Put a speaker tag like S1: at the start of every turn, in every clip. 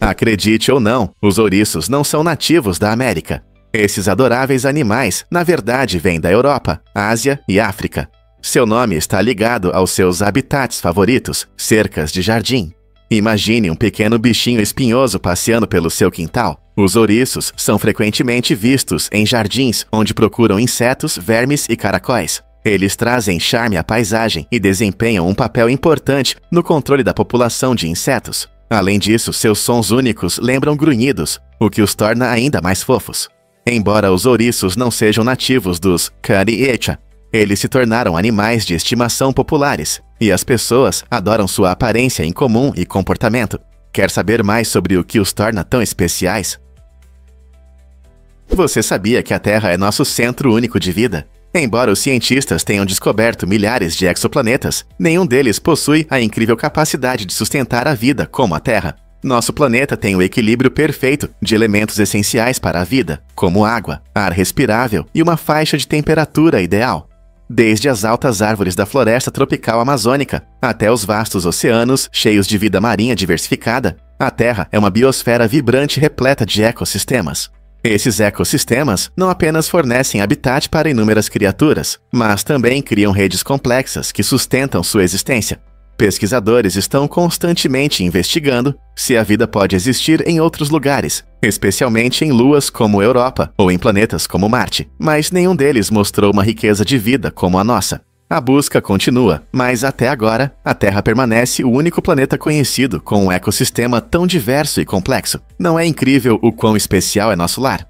S1: Acredite ou não, os ouriços não são nativos da América. Esses adoráveis animais, na verdade, vêm da Europa, Ásia e África. Seu nome está ligado aos seus habitats favoritos, cercas de jardim. Imagine um pequeno bichinho espinhoso passeando pelo seu quintal. Os ouriços são frequentemente vistos em jardins onde procuram insetos, vermes e caracóis. Eles trazem charme à paisagem e desempenham um papel importante no controle da população de insetos. Além disso, seus sons únicos lembram grunhidos, o que os torna ainda mais fofos. Embora os ouriços não sejam nativos dos Cariacha, eles se tornaram animais de estimação populares, e as pessoas adoram sua aparência incomum e comportamento. Quer saber mais sobre o que os torna tão especiais? Você sabia que a Terra é nosso centro único de vida? Embora os cientistas tenham descoberto milhares de exoplanetas, nenhum deles possui a incrível capacidade de sustentar a vida como a Terra. Nosso planeta tem o equilíbrio perfeito de elementos essenciais para a vida, como água, ar respirável e uma faixa de temperatura ideal. Desde as altas árvores da floresta tropical amazônica até os vastos oceanos cheios de vida marinha diversificada, a Terra é uma biosfera vibrante repleta de ecossistemas. Esses ecossistemas não apenas fornecem habitat para inúmeras criaturas, mas também criam redes complexas que sustentam sua existência. Pesquisadores estão constantemente investigando se a vida pode existir em outros lugares, especialmente em luas como Europa ou em planetas como Marte, mas nenhum deles mostrou uma riqueza de vida como a nossa. A busca continua, mas até agora, a Terra permanece o único planeta conhecido com um ecossistema tão diverso e complexo. Não é incrível o quão especial é nosso lar?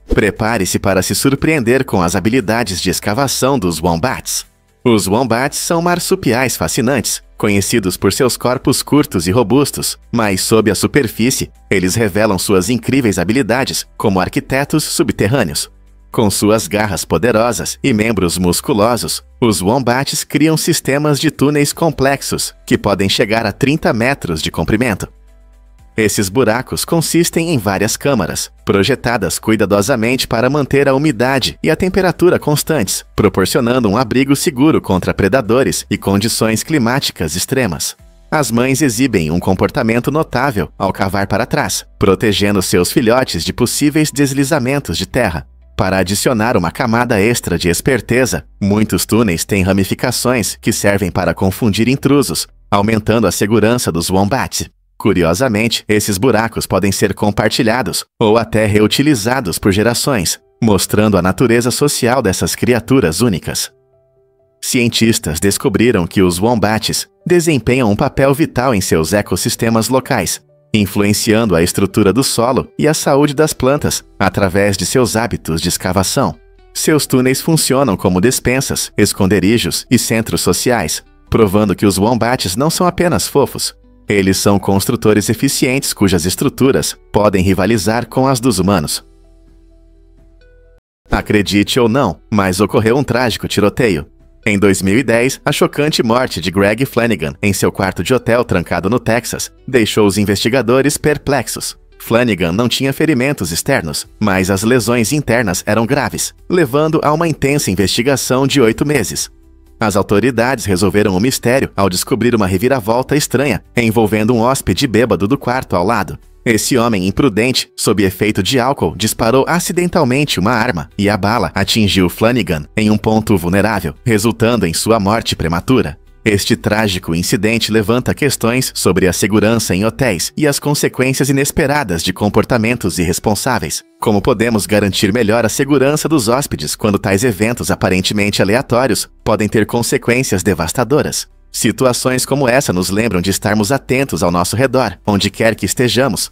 S1: Prepare-se para se surpreender com as habilidades de escavação dos wombats. Os wombats são marsupiais fascinantes, conhecidos por seus corpos curtos e robustos, mas sob a superfície, eles revelam suas incríveis habilidades como arquitetos subterrâneos. Com suas garras poderosas e membros musculosos, os wombats criam sistemas de túneis complexos que podem chegar a 30 metros de comprimento. Esses buracos consistem em várias câmaras, projetadas cuidadosamente para manter a umidade e a temperatura constantes, proporcionando um abrigo seguro contra predadores e condições climáticas extremas. As mães exibem um comportamento notável ao cavar para trás, protegendo seus filhotes de possíveis deslizamentos de terra. Para adicionar uma camada extra de esperteza, muitos túneis têm ramificações que servem para confundir intrusos, aumentando a segurança dos wombats. Curiosamente, esses buracos podem ser compartilhados ou até reutilizados por gerações, mostrando a natureza social dessas criaturas únicas. Cientistas descobriram que os wombats desempenham um papel vital em seus ecossistemas locais, influenciando a estrutura do solo e a saúde das plantas através de seus hábitos de escavação. Seus túneis funcionam como despensas, esconderijos e centros sociais, provando que os wombats não são apenas fofos. Eles são construtores eficientes cujas estruturas podem rivalizar com as dos humanos. Acredite ou não, mas ocorreu um trágico tiroteio. Em 2010, a chocante morte de Greg Flanagan em seu quarto de hotel trancado no Texas deixou os investigadores perplexos. Flanagan não tinha ferimentos externos, mas as lesões internas eram graves, levando a uma intensa investigação de 8 meses. As autoridades resolveram o mistério ao descobrir uma reviravolta estranha envolvendo um hóspede bêbado do quarto ao lado. Esse homem imprudente, sob efeito de álcool, disparou acidentalmente uma arma e a bala atingiu Flanagan em um ponto vulnerável, resultando em sua morte prematura. Este trágico incidente levanta questões sobre a segurança em hotéis e as consequências inesperadas de comportamentos irresponsáveis. Como podemos garantir melhor a segurança dos hóspedes quando tais eventos aparentemente aleatórios podem ter consequências devastadoras? Situações como essa nos lembram de estarmos atentos ao nosso redor, onde quer que estejamos.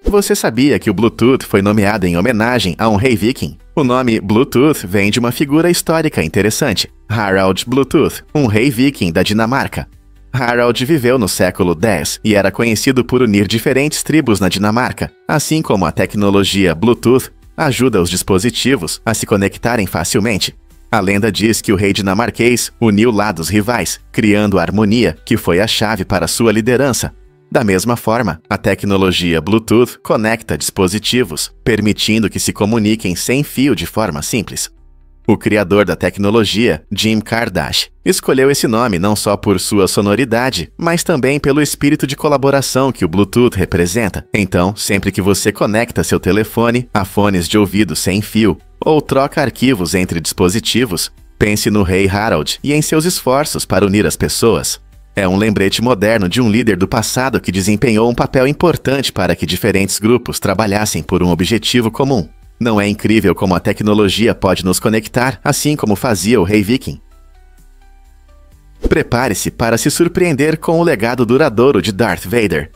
S1: Você sabia que o Bluetooth foi nomeado em homenagem a um rei viking? O nome Bluetooth vem de uma figura histórica interessante, Harald Bluetooth, um rei viking da Dinamarca. Harald viveu no século X e era conhecido por unir diferentes tribos na Dinamarca, assim como a tecnologia Bluetooth ajuda os dispositivos a se conectarem facilmente. A lenda diz que o rei dinamarquês uniu lados rivais, criando a harmonia que foi a chave para sua liderança. Da mesma forma, a tecnologia Bluetooth conecta dispositivos, permitindo que se comuniquem sem fio de forma simples. O criador da tecnologia, Jim Kardashian, escolheu esse nome não só por sua sonoridade, mas também pelo espírito de colaboração que o Bluetooth representa. Então, sempre que você conecta seu telefone a fones de ouvido sem fio ou troca arquivos entre dispositivos, pense no Rei Harold e em seus esforços para unir as pessoas. É um lembrete moderno de um líder do passado que desempenhou um papel importante para que diferentes grupos trabalhassem por um objetivo comum. Não é incrível como a tecnologia pode nos conectar, assim como fazia o Rei Viking? Prepare-se para se surpreender com o legado duradouro de Darth Vader.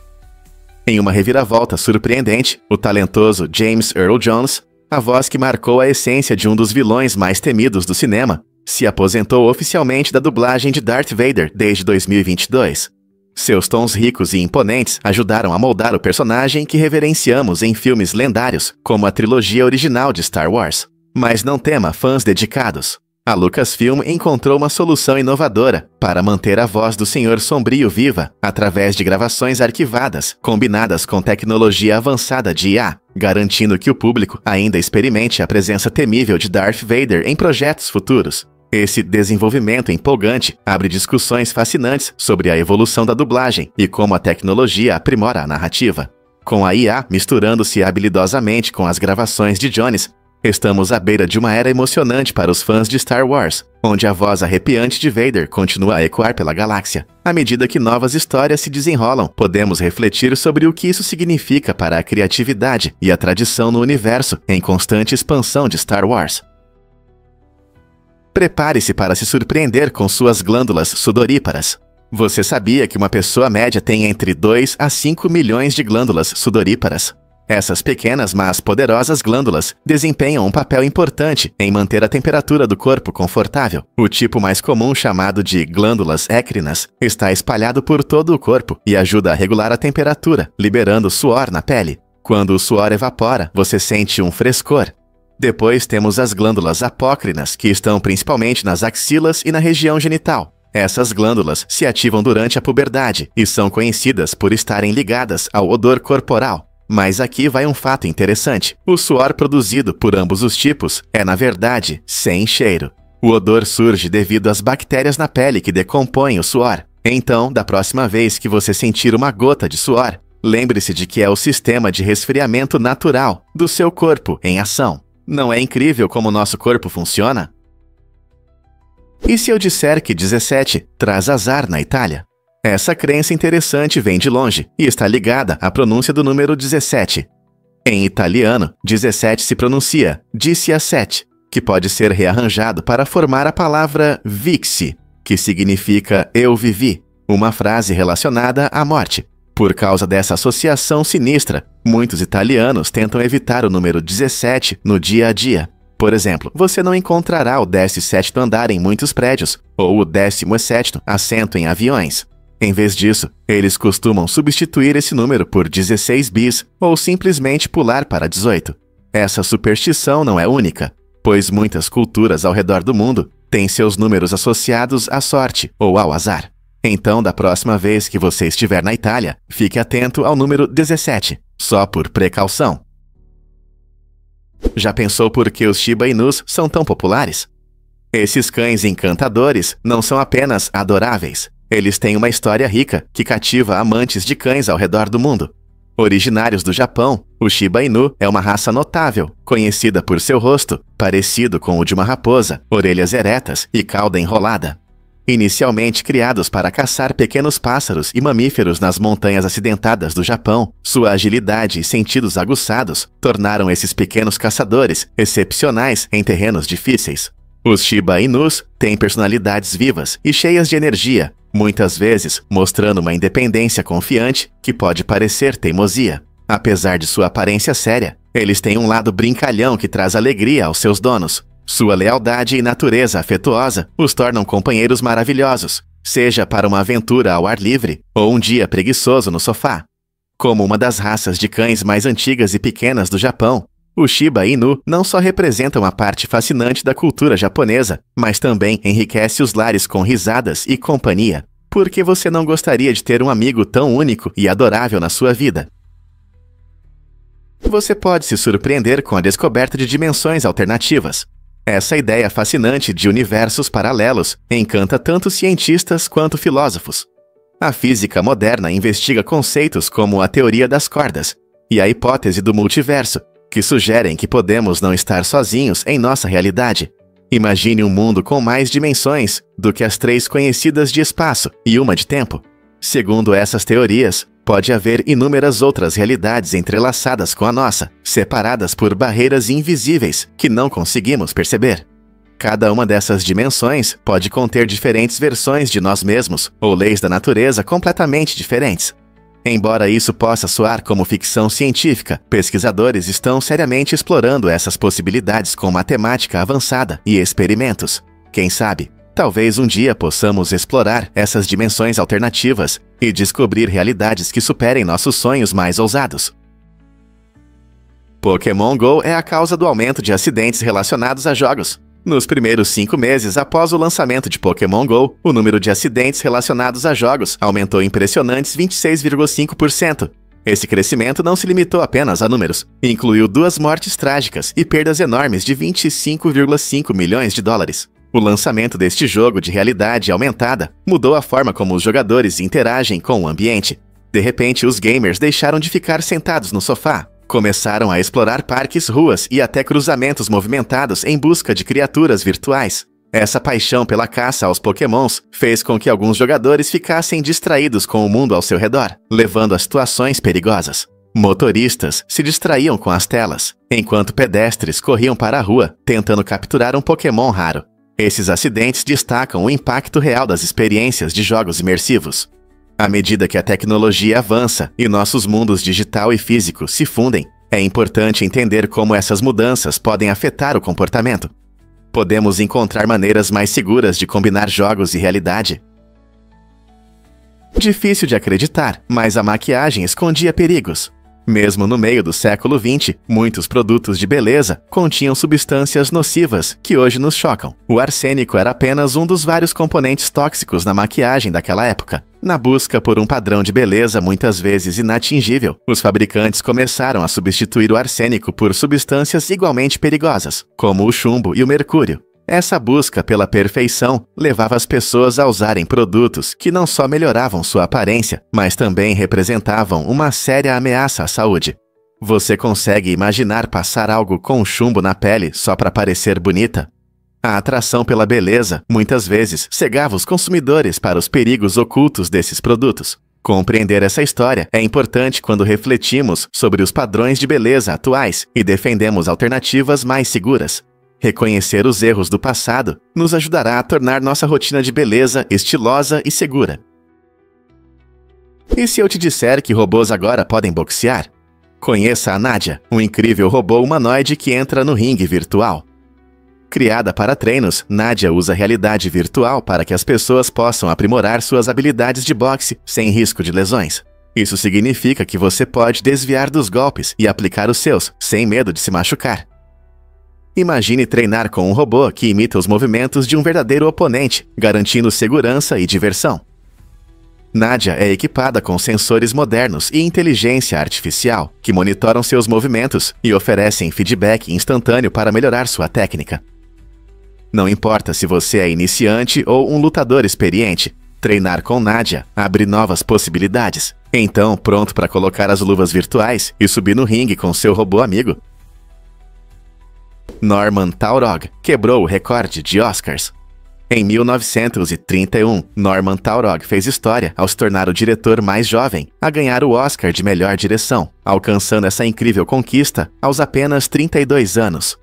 S1: Em uma reviravolta surpreendente, o talentoso James Earl Jones, a voz que marcou a essência de um dos vilões mais temidos do cinema, se aposentou oficialmente da dublagem de Darth Vader desde 2022. Seus tons ricos e imponentes ajudaram a moldar o personagem que reverenciamos em filmes lendários, como a trilogia original de Star Wars. Mas não tema fãs dedicados. A Lucasfilm encontrou uma solução inovadora para manter a voz do Senhor Sombrio viva através de gravações arquivadas, combinadas com tecnologia avançada de IA, garantindo que o público ainda experimente a presença temível de Darth Vader em projetos futuros. Esse desenvolvimento empolgante abre discussões fascinantes sobre a evolução da dublagem e como a tecnologia aprimora a narrativa. Com a IA misturando-se habilidosamente com as gravações de Jones, estamos à beira de uma era emocionante para os fãs de Star Wars, onde a voz arrepiante de Vader continua a ecoar pela galáxia. À medida que novas histórias se desenrolam, podemos refletir sobre o que isso significa para a criatividade e a tradição no universo em constante expansão de Star Wars. Prepare-se para se surpreender com suas glândulas sudoríparas. Você sabia que uma pessoa média tem entre 2 a 5 milhões de glândulas sudoríparas? Essas pequenas, mas poderosas glândulas desempenham um papel importante em manter a temperatura do corpo confortável. O tipo mais comum, chamado de glândulas écrinas, está espalhado por todo o corpo e ajuda a regular a temperatura, liberando suor na pele. Quando o suor evapora, você sente um frescor. Depois temos as glândulas apócrinas, que estão principalmente nas axilas e na região genital. Essas glândulas se ativam durante a puberdade e são conhecidas por estarem ligadas ao odor corporal. Mas aqui vai um fato interessante. O suor produzido por ambos os tipos é, na verdade, sem cheiro. O odor surge devido às bactérias na pele que decompõem o suor. Então, da próxima vez que você sentir uma gota de suor, lembre-se de que é o sistema de resfriamento natural do seu corpo em ação. Não é incrível como nosso corpo funciona? E se eu disser que 17 traz azar na Itália? Essa crença interessante vem de longe e está ligada à pronúncia do número 17. Em italiano, 17 se pronuncia diciassette, que pode ser rearranjado para formar a palavra vixi, que significa eu vivi, uma frase relacionada à morte. Por causa dessa associação sinistra, muitos italianos tentam evitar o número 17 no dia a dia. Por exemplo, você não encontrará o 17º andar em muitos prédios ou o 17º assento em aviões. Em vez disso, eles costumam substituir esse número por 16 bis ou simplesmente pular para 18. Essa superstição não é única, pois muitas culturas ao redor do mundo têm seus números associados à sorte ou ao azar. Então, da próxima vez que você estiver na Itália, fique atento ao número 17, só por precaução. Já pensou por que os Shiba Inus são tão populares? Esses cães encantadores não são apenas adoráveis. Eles têm uma história rica que cativa amantes de cães ao redor do mundo. Originários do Japão, o Shiba Inu é uma raça notável, conhecida por seu rosto, parecido com o de uma raposa, orelhas eretas e cauda enrolada. Inicialmente criados para caçar pequenos pássaros e mamíferos nas montanhas acidentadas do Japão, sua agilidade e sentidos aguçados tornaram esses pequenos caçadores excepcionais em terrenos difíceis. Os Shiba Inus têm personalidades vivas e cheias de energia, muitas vezes mostrando uma independência confiante que pode parecer teimosia. Apesar de sua aparência séria, eles têm um lado brincalhão que traz alegria aos seus donos. Sua lealdade e natureza afetuosa os tornam companheiros maravilhosos, seja para uma aventura ao ar livre ou um dia preguiçoso no sofá. Como uma das raças de cães mais antigas e pequenas do Japão, o Shiba Inu não só representa uma parte fascinante da cultura japonesa, mas também enriquece os lares com risadas e companhia. Por que você não gostaria de ter um amigo tão único e adorável na sua vida? Você pode se surpreender com a descoberta de dimensões alternativas. Essa ideia fascinante de universos paralelos encanta tanto cientistas quanto filósofos. A física moderna investiga conceitos como a teoria das cordas e a hipótese do multiverso, que sugerem que podemos não estar sozinhos em nossa realidade. Imagine um mundo com mais dimensões do que as 3 conhecidas de espaço e uma de tempo. Segundo essas teorias, pode haver inúmeras outras realidades entrelaçadas com a nossa, separadas por barreiras invisíveis que não conseguimos perceber. Cada uma dessas dimensões pode conter diferentes versões de nós mesmos ou leis da natureza completamente diferentes. Embora isso possa soar como ficção científica, pesquisadores estão seriamente explorando essas possibilidades com matemática avançada e experimentos. Quem sabe, talvez um dia possamos explorar essas dimensões alternativas e descobrir realidades que superem nossos sonhos mais ousados. Pokémon Go é a causa do aumento de acidentes relacionados a jogos. Nos primeiros 5 meses após o lançamento de Pokémon Go, o número de acidentes relacionados a jogos aumentou impressionantes 26,5%. Esse crescimento não se limitou apenas a números, incluiu 2 mortes trágicas e perdas enormes de 25,5 milhões de dólares. O lançamento deste jogo de realidade aumentada mudou a forma como os jogadores interagem com o ambiente. De repente, os gamers deixaram de ficar sentados no sofá. Começaram a explorar parques, ruas e até cruzamentos movimentados em busca de criaturas virtuais. Essa paixão pela caça aos Pokémons fez com que alguns jogadores ficassem distraídos com o mundo ao seu redor, levando a situações perigosas. Motoristas se distraíam com as telas, enquanto pedestres corriam para a rua, tentando capturar um Pokémon raro. Esses acidentes destacam o impacto real das experiências de jogos imersivos. À medida que a tecnologia avança e nossos mundos digital e físico se fundem, é importante entender como essas mudanças podem afetar o comportamento. Podemos encontrar maneiras mais seguras de combinar jogos e realidade. Difícil de acreditar, mas a maquiagem escondia perigos. Mesmo no meio do século XX, muitos produtos de beleza continham substâncias nocivas que hoje nos chocam. O arsênico era apenas um dos vários componentes tóxicos na maquiagem daquela época. Na busca por um padrão de beleza muitas vezes inatingível, os fabricantes começaram a substituir o arsênico por substâncias igualmente perigosas, como o chumbo e o mercúrio. Essa busca pela perfeição levava as pessoas a usarem produtos que não só melhoravam sua aparência, mas também representavam uma séria ameaça à saúde. Você consegue imaginar passar algo com chumbo na pele só para parecer bonita? A atração pela beleza, muitas vezes, cegava os consumidores para os perigos ocultos desses produtos. Compreender essa história é importante quando refletimos sobre os padrões de beleza atuais e defendemos alternativas mais seguras. Reconhecer os erros do passado nos ajudará a tornar nossa rotina de beleza estilosa e segura. E se eu te disser que robôs agora podem boxear? Conheça a Nadia, um incrível robô humanoide que entra no ringue virtual. Criada para treinos, Nadia usa a realidade virtual para que as pessoas possam aprimorar suas habilidades de boxe sem risco de lesões. Isso significa que você pode desviar dos golpes e aplicar os seus, sem medo de se machucar. Imagine treinar com um robô que imita os movimentos de um verdadeiro oponente, garantindo segurança e diversão. Nadia é equipada com sensores modernos e inteligência artificial, que monitoram seus movimentos e oferecem feedback instantâneo para melhorar sua técnica. Não importa se você é iniciante ou um lutador experiente, treinar com Nadia abre novas possibilidades. Então, pronto para colocar as luvas virtuais e subir no ringue com seu robô amigo? Norman Taurog quebrou o recorde de Oscars. Em 1931, Norman Taurog fez história ao se tornar o diretor mais jovem a ganhar o Oscar de melhor direção, alcançando essa incrível conquista aos apenas 32 anos.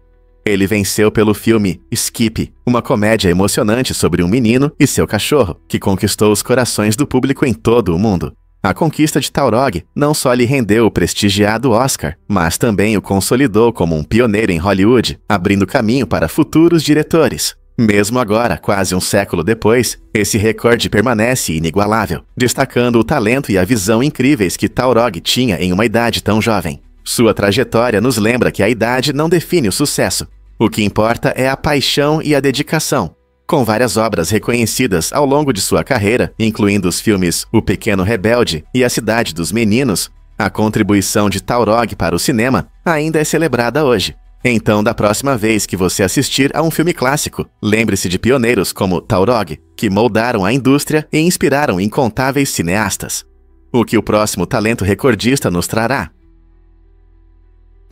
S1: Ele venceu pelo filme Skip, uma comédia emocionante sobre um menino e seu cachorro, que conquistou os corações do público em todo o mundo. A conquista de Taurog não só lhe rendeu o prestigiado Oscar, mas também o consolidou como um pioneiro em Hollywood, abrindo caminho para futuros diretores. Mesmo agora, quase um século depois, esse recorde permanece inigualável, destacando o talento e a visão incríveis que Taurog tinha em uma idade tão jovem. Sua trajetória nos lembra que a idade não define o sucesso. O que importa é a paixão e a dedicação. Com várias obras reconhecidas ao longo de sua carreira, incluindo os filmes O Pequeno Rebelde e A Cidade dos Meninos, a contribuição de Taurog para o cinema ainda é celebrada hoje. Então, da próxima vez que você assistir a um filme clássico, lembre-se de pioneiros como Taurog, que moldaram a indústria e inspiraram incontáveis cineastas. O que o próximo talento recordista nos trará?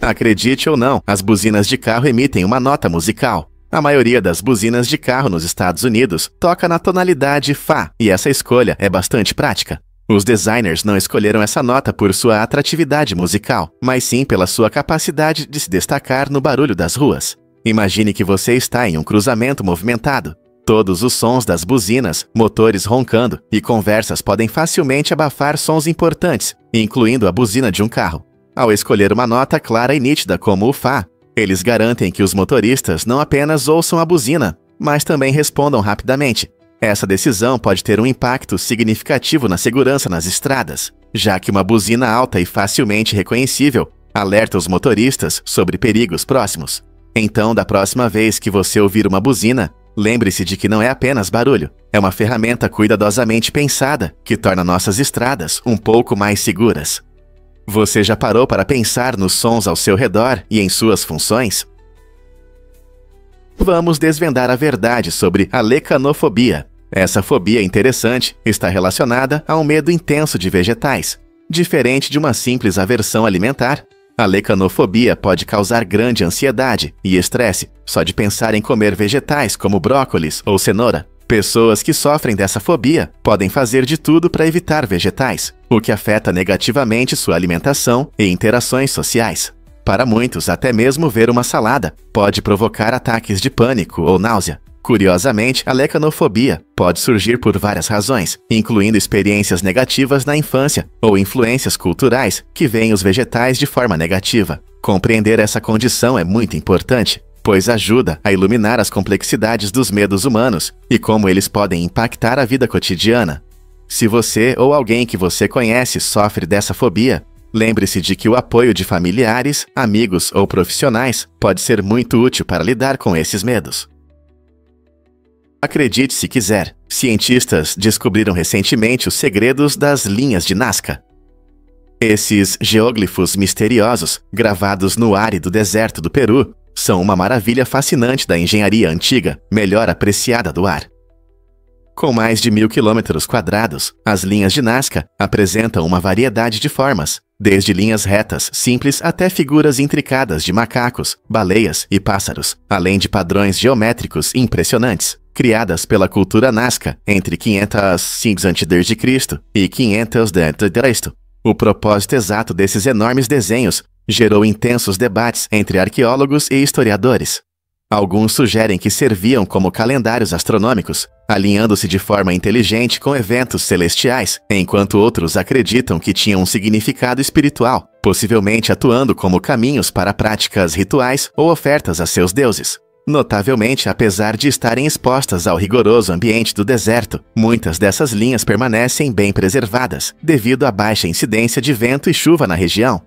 S1: Acredite ou não, as buzinas de carro emitem uma nota musical. A maioria das buzinas de carro nos Estados Unidos toca na tonalidade Fá, e essa escolha é bastante prática. Os designers não escolheram essa nota por sua atratividade musical, mas sim pela sua capacidade de se destacar no barulho das ruas. Imagine que você está em um cruzamento movimentado. Todos os sons das buzinas, motores roncando e conversas podem facilmente abafar sons importantes, incluindo a buzina de um carro. Ao escolher uma nota clara e nítida como o Fá, eles garantem que os motoristas não apenas ouçam a buzina, mas também respondam rapidamente. Essa decisão pode ter um impacto significativo na segurança nas estradas, já que uma buzina alta e facilmente reconhecível alerta os motoristas sobre perigos próximos. Então, da próxima vez que você ouvir uma buzina, lembre-se de que não é apenas barulho, é uma ferramenta cuidadosamente pensada que torna nossas estradas um pouco mais seguras. Você já parou para pensar nos sons ao seu redor e em suas funções? Vamos desvendar a verdade sobre a lecanofobia. Essa fobia interessante está relacionada a um medo intenso de vegetais. Diferente de uma simples aversão alimentar, a lecanofobia pode causar grande ansiedade e estresse só de pensar em comer vegetais como brócolis ou cenoura. Pessoas que sofrem dessa fobia podem fazer de tudo para evitar vegetais, o que afeta negativamente sua alimentação e interações sociais. Para muitos, até mesmo ver uma salada pode provocar ataques de pânico ou náusea. Curiosamente, a lecanofobia pode surgir por várias razões, incluindo experiências negativas na infância ou influências culturais que veem os vegetais de forma negativa. Compreender essa condição é muito importante, pois ajuda a iluminar as complexidades dos medos humanos e como eles podem impactar a vida cotidiana. Se você ou alguém que você conhece sofre dessa fobia, lembre-se de que o apoio de familiares, amigos ou profissionais pode ser muito útil para lidar com esses medos. Acredite se quiser, cientistas descobriram recentemente os segredos das linhas de Nazca. Esses geóglifos misteriosos, gravados no árido deserto do Peru, são uma maravilha fascinante da engenharia antiga, melhor apreciada do ar. Com mais de 1000 km², as linhas de Nazca apresentam uma variedade de formas, desde linhas retas simples até figuras intricadas de macacos, baleias e pássaros, além de padrões geométricos impressionantes, criadas pela cultura Nazca entre 505 a.C. e 500 d.C. O propósito exato desses enormes desenhos gerou intensos debates entre arqueólogos e historiadores. Alguns sugerem que serviam como calendários astronômicos, alinhando-se de forma inteligente com eventos celestiais, enquanto outros acreditam que tinham um significado espiritual, possivelmente atuando como caminhos para práticas rituais ou ofertas a seus deuses. Notavelmente, apesar de estarem expostas ao rigoroso ambiente do deserto, muitas dessas linhas permanecem bem preservadas, devido à baixa incidência de vento e chuva na região.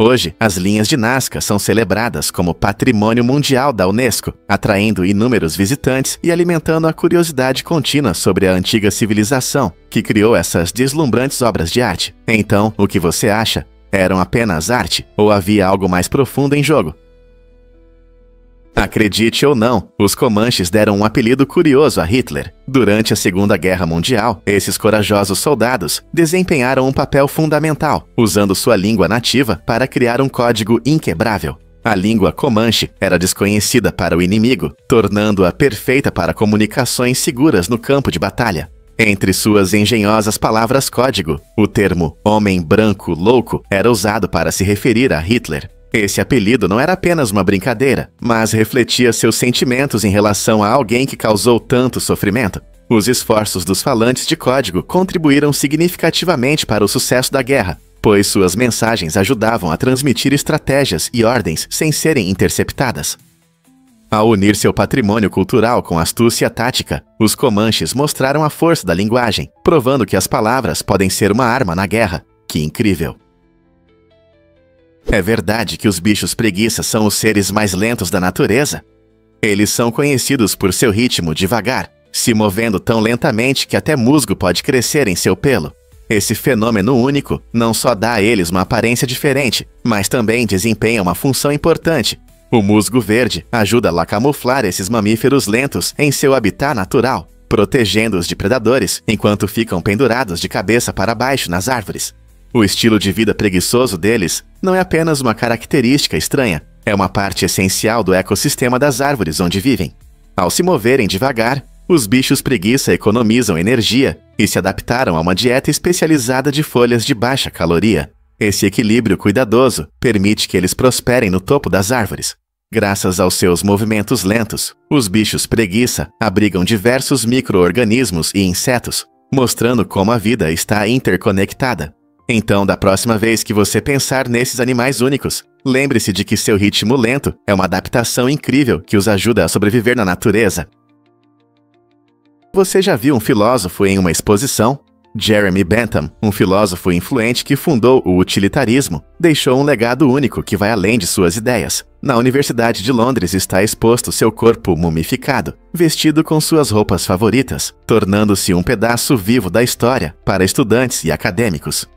S1: Hoje, as linhas de Nazca são celebradas como Patrimônio Mundial da Unesco, atraindo inúmeros visitantes e alimentando a curiosidade contínua sobre a antiga civilização que criou essas deslumbrantes obras de arte. Então, o que você acha? Eram apenas arte ou havia algo mais profundo em jogo? Acredite ou não, os Comanches deram um apelido curioso a Hitler. Durante a Segunda Guerra Mundial, esses corajosos soldados desempenharam um papel fundamental, usando sua língua nativa para criar um código inquebrável. A língua Comanche era desconhecida para o inimigo, tornando-a perfeita para comunicações seguras no campo de batalha. Entre suas engenhosas palavras-código, o termo "homem branco louco" era usado para se referir a Hitler. Esse apelido não era apenas uma brincadeira, mas refletia seus sentimentos em relação a alguém que causou tanto sofrimento. Os esforços dos falantes de código contribuíram significativamente para o sucesso da guerra, pois suas mensagens ajudavam a transmitir estratégias e ordens sem serem interceptadas. Ao unir seu patrimônio cultural com astúcia tática, os Comanches mostraram a força da linguagem, provando que as palavras podem ser uma arma na guerra. Que incrível! É verdade que os bichos preguiça são os seres mais lentos da natureza? Eles são conhecidos por seu ritmo devagar, se movendo tão lentamente que até musgo pode crescer em seu pelo. Esse fenômeno único não só dá a eles uma aparência diferente, mas também desempenha uma função importante. O musgo verde ajuda a camuflar esses mamíferos lentos em seu habitat natural, protegendo-os de predadores enquanto ficam pendurados de cabeça para baixo nas árvores. O estilo de vida preguiçoso deles não é apenas uma característica estranha, é uma parte essencial do ecossistema das árvores onde vivem. Ao se moverem devagar, os bichos preguiça economizam energia e se adaptaram a uma dieta especializada de folhas de baixa caloria. Esse equilíbrio cuidadoso permite que eles prosperem no topo das árvores. Graças aos seus movimentos lentos, os bichos preguiça abrigam diversos micro-organismos e insetos, mostrando como a vida está interconectada. Então, da próxima vez que você pensar nesses animais únicos, lembre-se de que seu ritmo lento é uma adaptação incrível que os ajuda a sobreviver na natureza. Você já viu um filósofo em uma exposição? Jeremy Bentham, um filósofo influente que fundou o utilitarismo, deixou um legado único que vai além de suas ideias. Na Universidade de Londres está exposto seu corpo mumificado, vestido com suas roupas favoritas, tornando-se um pedaço vivo da história para estudantes e acadêmicos.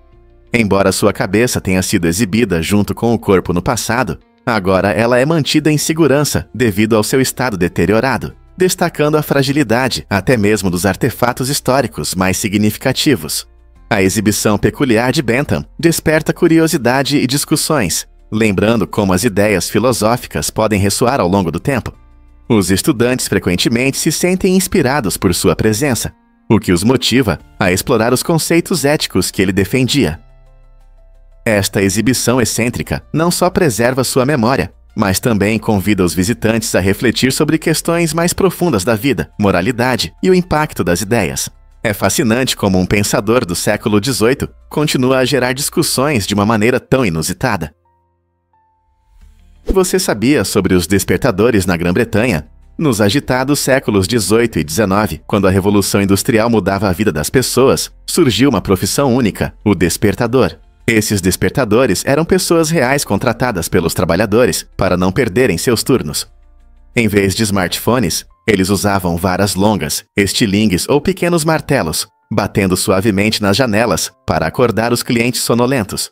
S1: Embora sua cabeça tenha sido exibida junto com o corpo no passado, agora ela é mantida em segurança devido ao seu estado deteriorado, destacando a fragilidade até mesmo dos artefatos históricos mais significativos. A exibição peculiar de Bentham desperta curiosidade e discussões, lembrando como as ideias filosóficas podem ressoar ao longo do tempo. Os estudantes frequentemente se sentem inspirados por sua presença, o que os motiva a explorar os conceitos éticos que ele defendia. Esta exibição excêntrica não só preserva sua memória, mas também convida os visitantes a refletir sobre questões mais profundas da vida, moralidade e o impacto das ideias. É fascinante como um pensador do século XVIII continua a gerar discussões de uma maneira tão inusitada. Você sabia sobre os despertadores na Grã-Bretanha? Nos agitados séculos XVIII e XIX, quando a Revolução Industrial mudava a vida das pessoas, surgiu uma profissão única, o despertador. Esses despertadores eram pessoas reais contratadas pelos trabalhadores para não perderem seus turnos. Em vez de smartphones, eles usavam varas longas, estilingues ou pequenos martelos, batendo suavemente nas janelas para acordar os clientes sonolentos.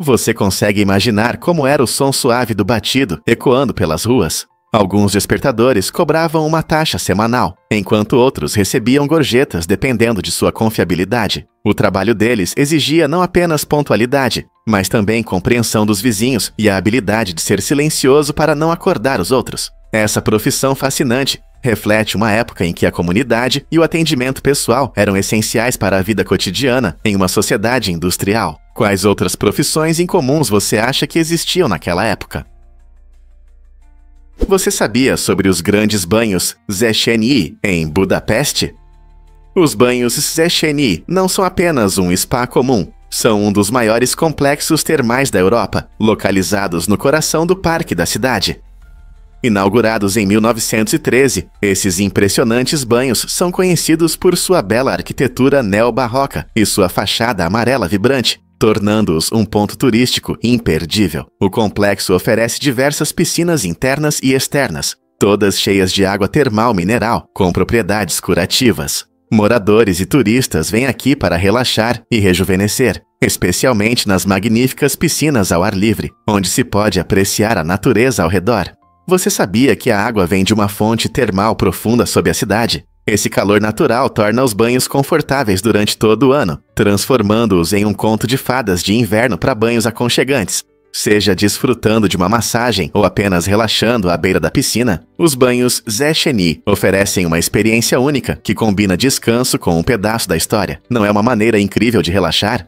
S1: Você consegue imaginar como era o som suave do batido ecoando pelas ruas? Alguns despertadores cobravam uma taxa semanal, enquanto outros recebiam gorjetas dependendo de sua confiabilidade. O trabalho deles exigia não apenas pontualidade, mas também compreensão dos vizinhos e a habilidade de ser silencioso para não acordar os outros. Essa profissão fascinante reflete uma época em que a comunidade e o atendimento pessoal eram essenciais para a vida cotidiana em uma sociedade industrial. Quais outras profissões incomuns você acha que existiam naquela época? Você sabia sobre os grandes banhos Széchenyi em Budapeste? Os banhos Széchenyi não são apenas um spa comum, são um dos maiores complexos termais da Europa, localizados no coração do parque da cidade. Inaugurados em 1913, esses impressionantes banhos são conhecidos por sua bela arquitetura neobarroca e sua fachada amarela vibrante, tornando-os um ponto turístico imperdível. O complexo oferece diversas piscinas internas e externas, todas cheias de água termal mineral, com propriedades curativas. Moradores e turistas vêm aqui para relaxar e rejuvenescer, especialmente nas magníficas piscinas ao ar livre, onde se pode apreciar a natureza ao redor. Você sabia que a água vem de uma fonte termal profunda sob a cidade? Esse calor natural torna os banhos confortáveis durante todo o ano, transformando-os em um conto de fadas de inverno para banhos aconchegantes. Seja desfrutando de uma massagem ou apenas relaxando à beira da piscina, os banhos Széchenyi oferecem uma experiência única que combina descanso com um pedaço da história. Não é uma maneira incrível de relaxar?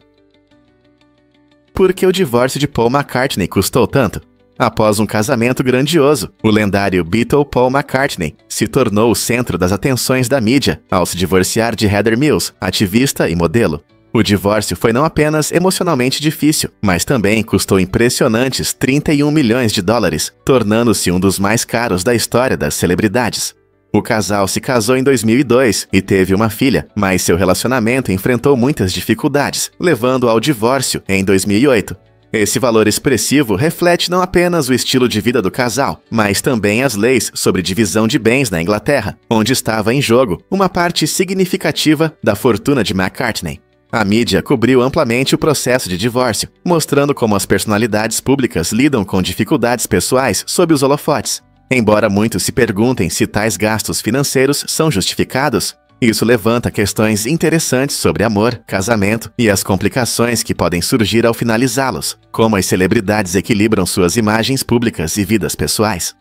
S1: Por que o divórcio de Paul McCartney custou tanto? Após um casamento grandioso, o lendário Beatle Paul McCartney se tornou o centro das atenções da mídia ao se divorciar de Heather Mills, ativista e modelo. O divórcio foi não apenas emocionalmente difícil, mas também custou impressionantes 31 milhões de dólares, tornando-se um dos mais caros da história das celebridades. O casal se casou em 2002 e teve uma filha, mas seu relacionamento enfrentou muitas dificuldades, levando ao divórcio em 2008. Esse valor expressivo reflete não apenas o estilo de vida do casal, mas também as leis sobre divisão de bens na Inglaterra, onde estava em jogo uma parte significativa da fortuna de McCartney. A mídia cobriu amplamente o processo de divórcio, mostrando como as personalidades públicas lidam com dificuldades pessoais sob os holofotes. Embora muitos se perguntem se tais gastos financeiros são justificados, isso levanta questões interessantes sobre amor, casamento e as complicações que podem surgir ao finalizá-los, como as celebridades equilibram suas imagens públicas e vidas pessoais.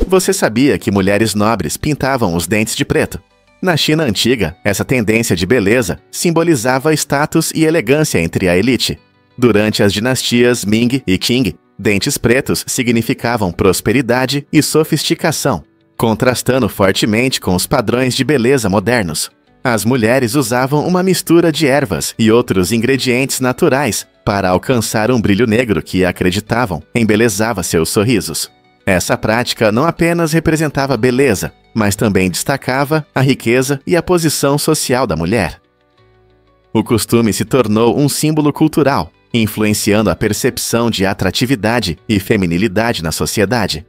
S1: Você sabia que mulheres nobres pintavam os dentes de preto? Na China antiga, essa tendência de beleza simbolizava status e elegância entre a elite. Durante as dinastias Ming e Qing, dentes pretos significavam prosperidade e sofisticação, contrastando fortemente com os padrões de beleza modernos. As mulheres usavam uma mistura de ervas e outros ingredientes naturais para alcançar um brilho negro que acreditavam embelezava seus sorrisos. Essa prática não apenas representava beleza, mas também destacava a riqueza e a posição social da mulher. O costume se tornou um símbolo cultural, influenciando a percepção de atratividade e feminilidade na sociedade.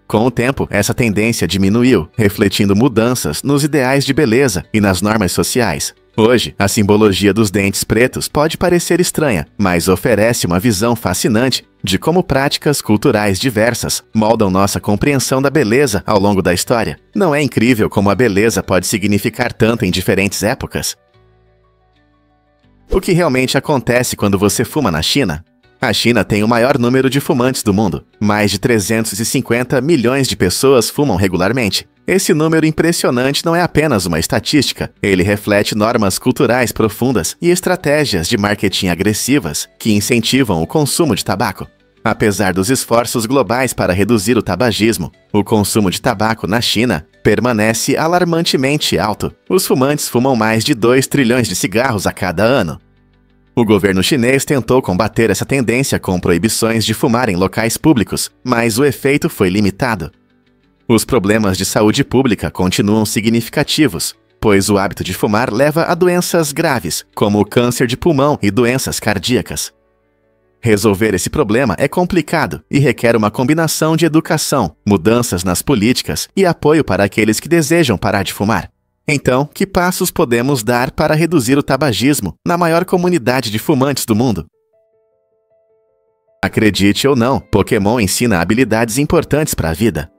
S1: Com o tempo, essa tendência diminuiu, refletindo mudanças nos ideais de beleza e nas normas sociais. Hoje, a simbologia dos dentes pretos pode parecer estranha, mas oferece uma visão fascinante de como práticas culturais diversas moldam nossa compreensão da beleza ao longo da história. Não é incrível como a beleza pode significar tanto em diferentes épocas? O que realmente acontece quando você fuma na China? A China tem o maior número de fumantes do mundo. Mais de 350 milhões de pessoas fumam regularmente. Esse número impressionante não é apenas uma estatística, ele reflete normas culturais profundas e estratégias de marketing agressivas que incentivam o consumo de tabaco. Apesar dos esforços globais para reduzir o tabagismo, o consumo de tabaco na China permanece alarmantemente alto. Os fumantes fumam mais de 2 trilhões de cigarros a cada ano. O governo chinês tentou combater essa tendência com proibições de fumar em locais públicos, mas o efeito foi limitado. Os problemas de saúde pública continuam significativos, pois o hábito de fumar leva a doenças graves, como o câncer de pulmão e doenças cardíacas. Resolver esse problema é complicado e requer uma combinação de educação, mudanças nas políticas e apoio para aqueles que desejam parar de fumar. Então, que passos podemos dar para reduzir o tabagismo na maior comunidade de fumantes do mundo? Acredite ou não, Pokémon ensina habilidades importantes para a vida.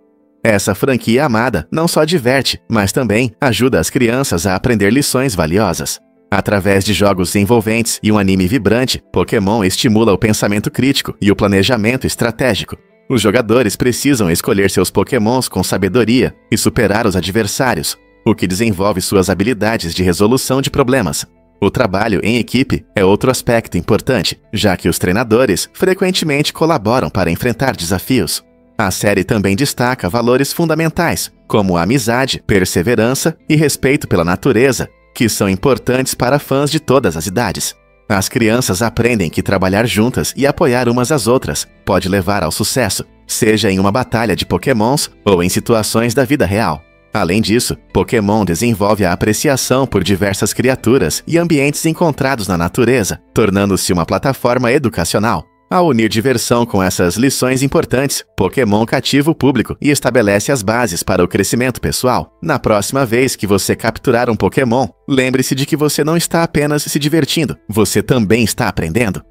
S1: Essa franquia amada não só diverte, mas também ajuda as crianças a aprender lições valiosas. Através de jogos envolventes e um anime vibrante, Pokémon estimula o pensamento crítico e o planejamento estratégico. Os jogadores precisam escolher seus Pokémons com sabedoria e superar os adversários, o que desenvolve suas habilidades de resolução de problemas. O trabalho em equipe é outro aspecto importante, já que os treinadores frequentemente colaboram para enfrentar desafios. A série também destaca valores fundamentais, como a amizade, perseverança e respeito pela natureza, que são importantes para fãs de todas as idades. As crianças aprendem que trabalhar juntas e apoiar umas às outras pode levar ao sucesso, seja em uma batalha de Pokémons ou em situações da vida real. Além disso, Pokémon desenvolve a apreciação por diversas criaturas e ambientes encontrados na natureza, tornando-se uma plataforma educacional. Ao unir diversão com essas lições importantes, Pokémon cativa o público e estabelece as bases para o crescimento pessoal. Na próxima vez que você capturar um Pokémon, lembre-se de que você não está apenas se divertindo, você também está aprendendo.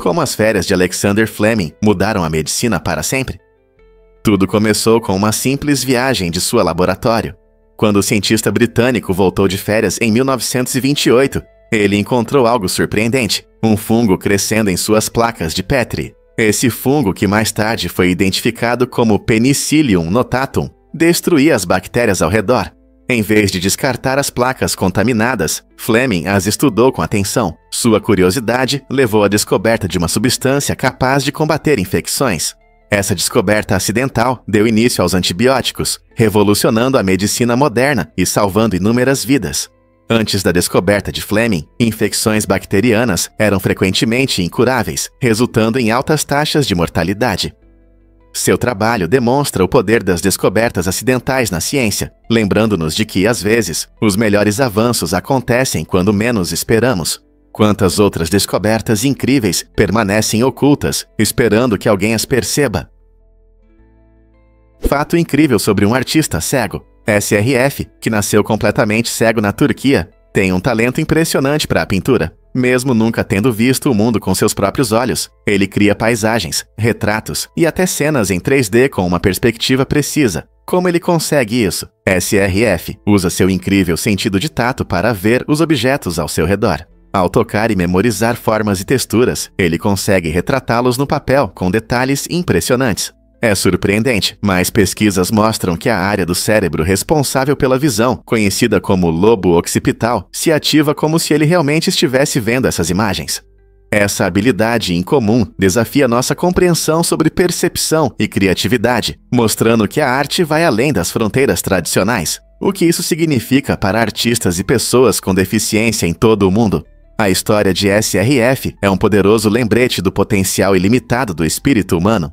S1: Como as férias de Alexander Fleming mudaram a medicina para sempre? Tudo começou com uma simples viagem de seu laboratório. Quando o cientista britânico voltou de férias em 1928, ele encontrou algo surpreendente, um fungo crescendo em suas placas de Petri. Esse fungo, que mais tarde foi identificado como Penicillium notatum, destruía as bactérias ao redor. Em vez de descartar as placas contaminadas, Fleming as estudou com atenção. Sua curiosidade levou à descoberta de uma substância capaz de combater infecções. Essa descoberta acidental deu início aos antibióticos, revolucionando a medicina moderna e salvando inúmeras vidas. Antes da descoberta de Fleming, infecções bacterianas eram frequentemente incuráveis, resultando em altas taxas de mortalidade. Seu trabalho demonstra o poder das descobertas acidentais na ciência, lembrando-nos de que, às vezes, os melhores avanços acontecem quando menos esperamos. Quantas outras descobertas incríveis permanecem ocultas, esperando que alguém as perceba? Fato incrível sobre um artista cego. SRF, que nasceu completamente cego na Turquia, tem um talento impressionante para a pintura. Mesmo nunca tendo visto o mundo com seus próprios olhos, ele cria paisagens, retratos e até cenas em 3D com uma perspectiva precisa. Como ele consegue isso? SRF usa seu incrível sentido de tato para ver os objetos ao seu redor. Ao tocar e memorizar formas e texturas, ele consegue retratá-los no papel com detalhes impressionantes. É surpreendente, mas pesquisas mostram que a área do cérebro responsável pela visão, conhecida como lobo occipital, se ativa como se ele realmente estivesse vendo essas imagens. Essa habilidade incomum desafia nossa compreensão sobre percepção e criatividade, mostrando que a arte vai além das fronteiras tradicionais. O que isso significa para artistas e pessoas com deficiência em todo o mundo? A história de SRF é um poderoso lembrete do potencial ilimitado do espírito humano.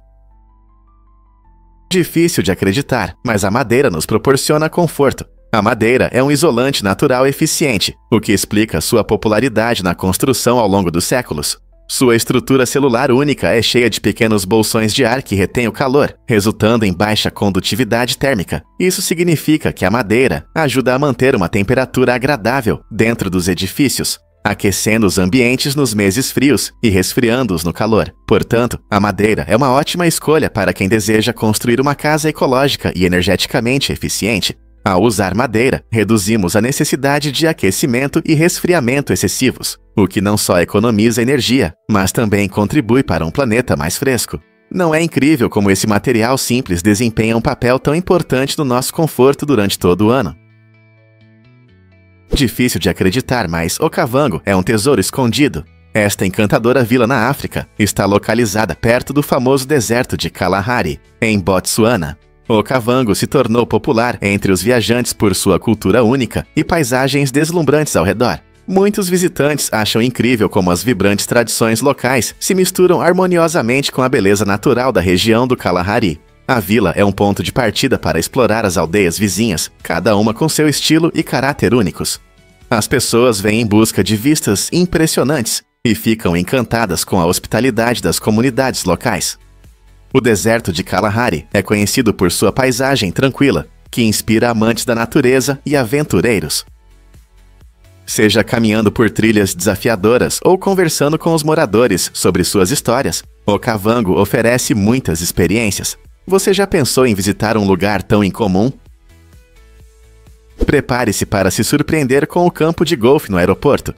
S1: Difícil de acreditar, mas a madeira nos proporciona conforto. A madeira é um isolante natural eficiente, o que explica sua popularidade na construção ao longo dos séculos. Sua estrutura celular única é cheia de pequenos bolsões de ar que retêm o calor, resultando em baixa condutividade térmica. Isso significa que a madeira ajuda a manter uma temperatura agradável dentro dos edifícios, aquecendo os ambientes nos meses frios e resfriando-os no calor. Portanto, a madeira é uma ótima escolha para quem deseja construir uma casa ecológica e energeticamente eficiente. Ao usar madeira, reduzimos a necessidade de aquecimento e resfriamento excessivos, o que não só economiza energia, mas também contribui para um planeta mais fresco. Não é incrível como esse material simples desempenha um papel tão importante no nosso conforto durante todo o ano? Difícil de acreditar, mas Okavango é um tesouro escondido. Esta encantadora vila na África está localizada perto do famoso deserto de Kalahari, em Botsuana. Okavango se tornou popular entre os viajantes por sua cultura única e paisagens deslumbrantes ao redor. Muitos visitantes acham incrível como as vibrantes tradições locais se misturam harmoniosamente com a beleza natural da região do Kalahari. A vila é um ponto de partida para explorar as aldeias vizinhas, cada uma com seu estilo e caráter únicos. As pessoas vêm em busca de vistas impressionantes e ficam encantadas com a hospitalidade das comunidades locais. O deserto de Kalahari é conhecido por sua paisagem tranquila, que inspira amantes da natureza e aventureiros. Seja caminhando por trilhas desafiadoras ou conversando com os moradores sobre suas histórias, Okavango oferece muitas experiências. Você já pensou em visitar um lugar tão incomum? Prepare-se para se surpreender com o campo de golfe no aeroporto.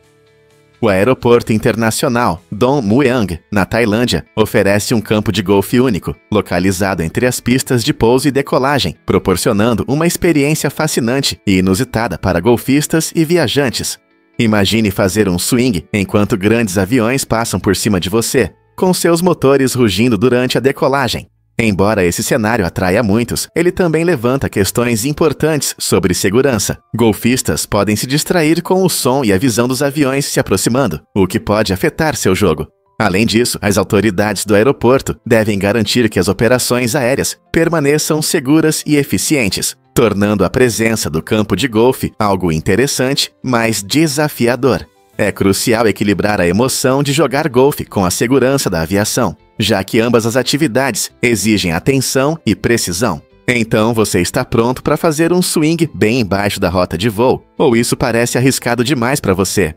S1: O Aeroporto Internacional Don Mueang, na Tailândia, oferece um campo de golfe único, localizado entre as pistas de pouso e decolagem, proporcionando uma experiência fascinante e inusitada para golfistas e viajantes. Imagine fazer um swing enquanto grandes aviões passam por cima de você, com seus motores rugindo durante a decolagem. Embora esse cenário atraia muitos, ele também levanta questões importantes sobre segurança. Golfistas podem se distrair com o som e a visão dos aviões se aproximando, o que pode afetar seu jogo. Além disso, as autoridades do aeroporto devem garantir que as operações aéreas permaneçam seguras e eficientes, tornando a presença do campo de golfe algo interessante, mas desafiador. É crucial equilibrar a emoção de jogar golfe com a segurança da aviação, já que ambas as atividades exigem atenção e precisão. Então você está pronto para fazer um swing bem embaixo da rota de voo, ou isso parece arriscado demais para você?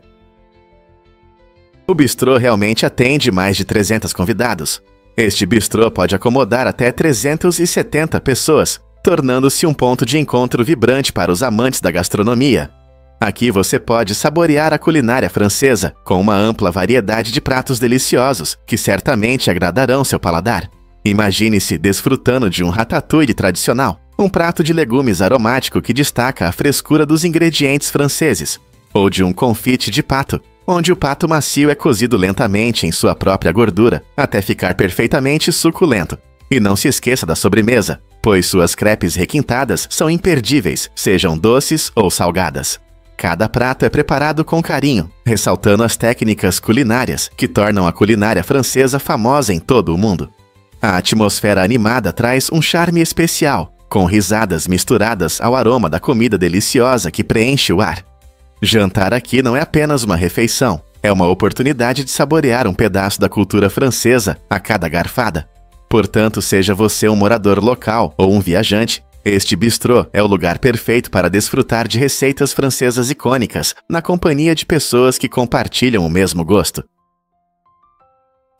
S1: O bistrô realmente atende mais de 300 convidados. Este bistrô pode acomodar até 370 pessoas, tornando-se um ponto de encontro vibrante para os amantes da gastronomia. Aqui você pode saborear a culinária francesa, com uma ampla variedade de pratos deliciosos, que certamente agradarão seu paladar. Imagine-se desfrutando de um ratatouille tradicional, um prato de legumes aromático que destaca a frescura dos ingredientes franceses, ou de um confite de pato, onde o pato macio é cozido lentamente em sua própria gordura, até ficar perfeitamente suculento. E não se esqueça da sobremesa, pois suas crepes requintadas são imperdíveis, sejam doces ou salgadas. Cada prato é preparado com carinho, ressaltando as técnicas culinárias que tornam a culinária francesa famosa em todo o mundo. A atmosfera animada traz um charme especial, com risadas misturadas ao aroma da comida deliciosa que preenche o ar. Jantar aqui não é apenas uma refeição, é uma oportunidade de saborear um pedaço da cultura francesa a cada garfada. Portanto, seja você um morador local ou um viajante, Este bistrô é o lugar perfeito para desfrutar de receitas francesas icônicas, na companhia de pessoas que compartilham o mesmo gosto.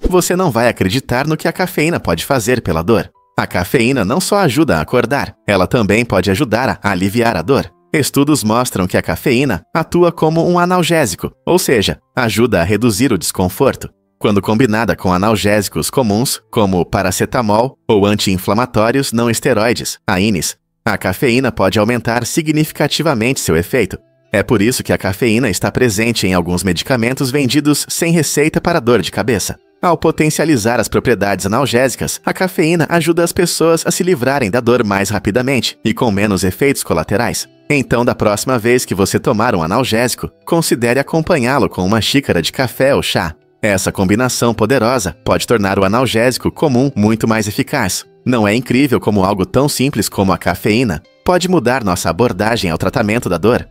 S1: Você não vai acreditar no que a cafeína pode fazer pela dor. A cafeína não só ajuda a acordar, ela também pode ajudar a aliviar a dor. Estudos mostram que a cafeína atua como um analgésico, ou seja, ajuda a reduzir o desconforto. Quando combinada com analgésicos comuns, como paracetamol ou anti-inflamatórios não esteroides, AINES, a cafeína pode aumentar significativamente seu efeito. É por isso que a cafeína está presente em alguns medicamentos vendidos sem receita para dor de cabeça. Ao potencializar as propriedades analgésicas, a cafeína ajuda as pessoas a se livrarem da dor mais rapidamente e com menos efeitos colaterais. Então, da próxima vez que você tomar um analgésico, considere acompanhá-lo com uma xícara de café ou chá. Essa combinação poderosa pode tornar o analgésico comum muito mais eficaz. Não é incrível como algo tão simples como a cafeína pode mudar nossa abordagem ao tratamento da dor?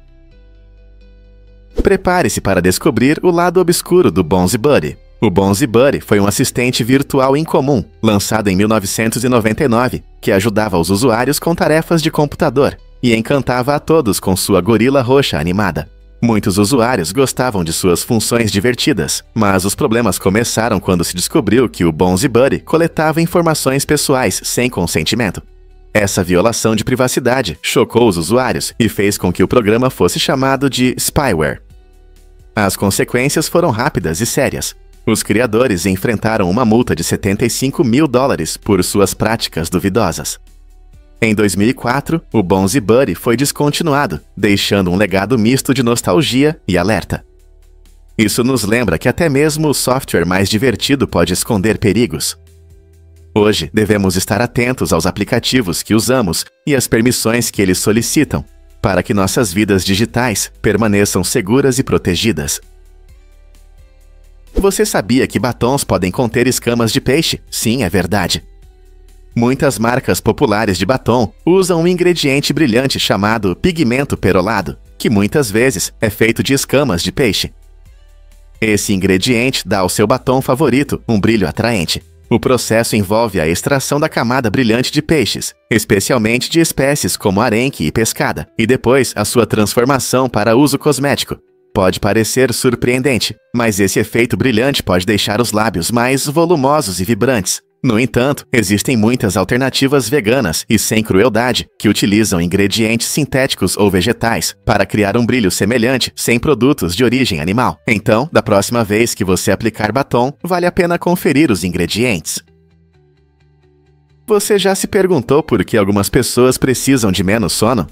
S1: Prepare-se para descobrir o lado obscuro do BonziBuddy. O BonziBuddy foi um assistente virtual incomum, lançado em 1999, que ajudava os usuários com tarefas de computador e encantava a todos com sua gorila roxa animada. Muitos usuários gostavam de suas funções divertidas, mas os problemas começaram quando se descobriu que o BonziBuddy coletava informações pessoais sem consentimento. Essa violação de privacidade chocou os usuários e fez com que o programa fosse chamado de spyware. As consequências foram rápidas e sérias. Os criadores enfrentaram uma multa de $75 mil por suas práticas duvidosas. Em 2004, o BonziBuddy foi descontinuado, deixando um legado misto de nostalgia e alerta. Isso nos lembra que até mesmo o software mais divertido pode esconder perigos. Hoje, devemos estar atentos aos aplicativos que usamos e às permissões que eles solicitam, para que nossas vidas digitais permaneçam seguras e protegidas. Você sabia que batons podem conter escamas de peixe? Sim, é verdade. Muitas marcas populares de batom usam um ingrediente brilhante chamado pigmento perolado, que muitas vezes é feito de escamas de peixe. Esse ingrediente dá ao seu batom favorito um brilho atraente. O processo envolve a extração da camada brilhante de peixes, especialmente de espécies como arenque e pescada, e depois a sua transformação para uso cosmético. Pode parecer surpreendente, mas esse efeito brilhante pode deixar os lábios mais volumosos e vibrantes. No entanto, existem muitas alternativas veganas e sem crueldade que utilizam ingredientes sintéticos ou vegetais para criar um brilho semelhante sem produtos de origem animal. Então, da próxima vez que você aplicar batom, vale a pena conferir os ingredientes. Você já se perguntou por que algumas pessoas precisam de menos sono?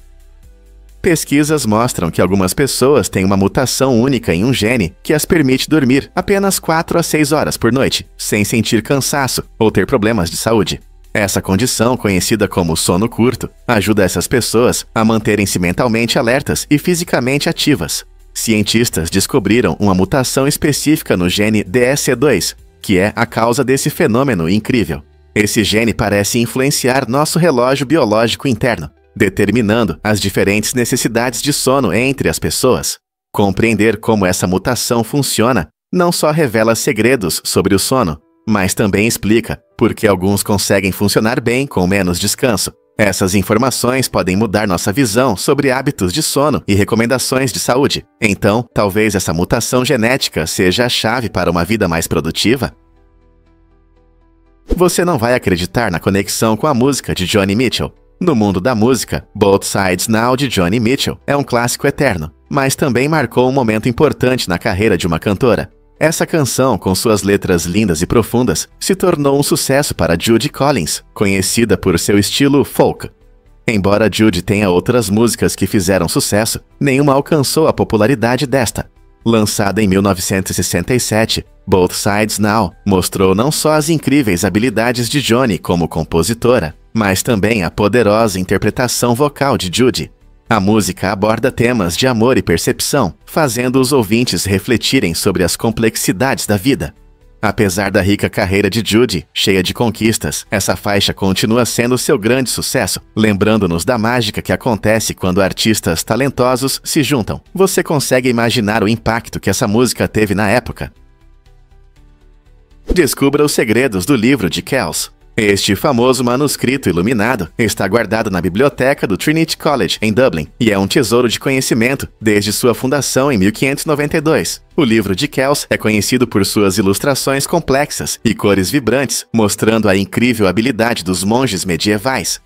S1: Pesquisas mostram que algumas pessoas têm uma mutação única em um gene que as permite dormir apenas 4 a 6 horas por noite, sem sentir cansaço ou ter problemas de saúde. Essa condição, conhecida como sono curto, ajuda essas pessoas a manterem-se mentalmente alertas e fisicamente ativas. Cientistas descobriram uma mutação específica no gene DSE2, que é a causa desse fenômeno incrível. Esse gene parece influenciar nosso relógio biológico interno, determinando as diferentes necessidades de sono entre as pessoas. Compreender como essa mutação funciona não só revela segredos sobre o sono, mas também explica por que alguns conseguem funcionar bem com menos descanso. Essas informações podem mudar nossa visão sobre hábitos de sono e recomendações de saúde. Então, talvez essa mutação genética seja a chave para uma vida mais produtiva? Você não vai acreditar na conexão com a música de Joni Mitchell. No mundo da música, Both Sides Now de Joni Mitchell é um clássico eterno, mas também marcou um momento importante na carreira de uma cantora. Essa canção, com suas letras lindas e profundas, se tornou um sucesso para Judy Collins, conhecida por seu estilo folk. Embora Judy tenha outras músicas que fizeram sucesso, nenhuma alcançou a popularidade desta. Lançada em 1967, Both Sides Now mostrou não só as incríveis habilidades de Joni como compositora, mas também a poderosa interpretação vocal de Judy. A música aborda temas de amor e percepção, fazendo os ouvintes refletirem sobre as complexidades da vida. Apesar da rica carreira de Judy, cheia de conquistas, essa faixa continua sendo seu grande sucesso, lembrando-nos da mágica que acontece quando artistas talentosos se juntam. Você consegue imaginar o impacto que essa música teve na época? Descubra os segredos do livro de Kells. Este famoso manuscrito iluminado está guardado na biblioteca do Trinity College, em Dublin, e é um tesouro de conhecimento desde sua fundação em 1592. O livro de Kells é conhecido por suas ilustrações complexas e cores vibrantes, mostrando a incrível habilidade dos monges medievais.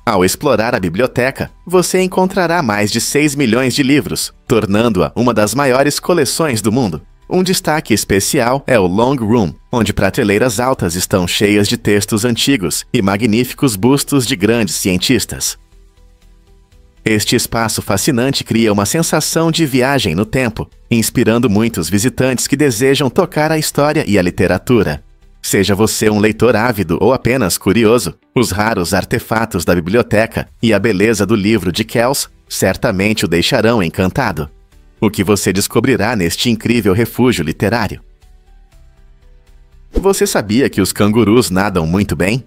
S1: Ao explorar a biblioteca, você encontrará mais de 6 milhões de livros, tornando-a uma das maiores coleções do mundo. Um destaque especial é o Long Room, onde prateleiras altas estão cheias de textos antigos e magníficos bustos de grandes cientistas. Este espaço fascinante cria uma sensação de viagem no tempo, inspirando muitos visitantes que desejam tocar a história e a literatura. Seja você um leitor ávido ou apenas curioso, os raros artefatos da biblioteca e a beleza do livro de Kells certamente o deixarão encantado. O que você descobrirá neste incrível refúgio literário? Você sabia que os cangurus nadam muito bem?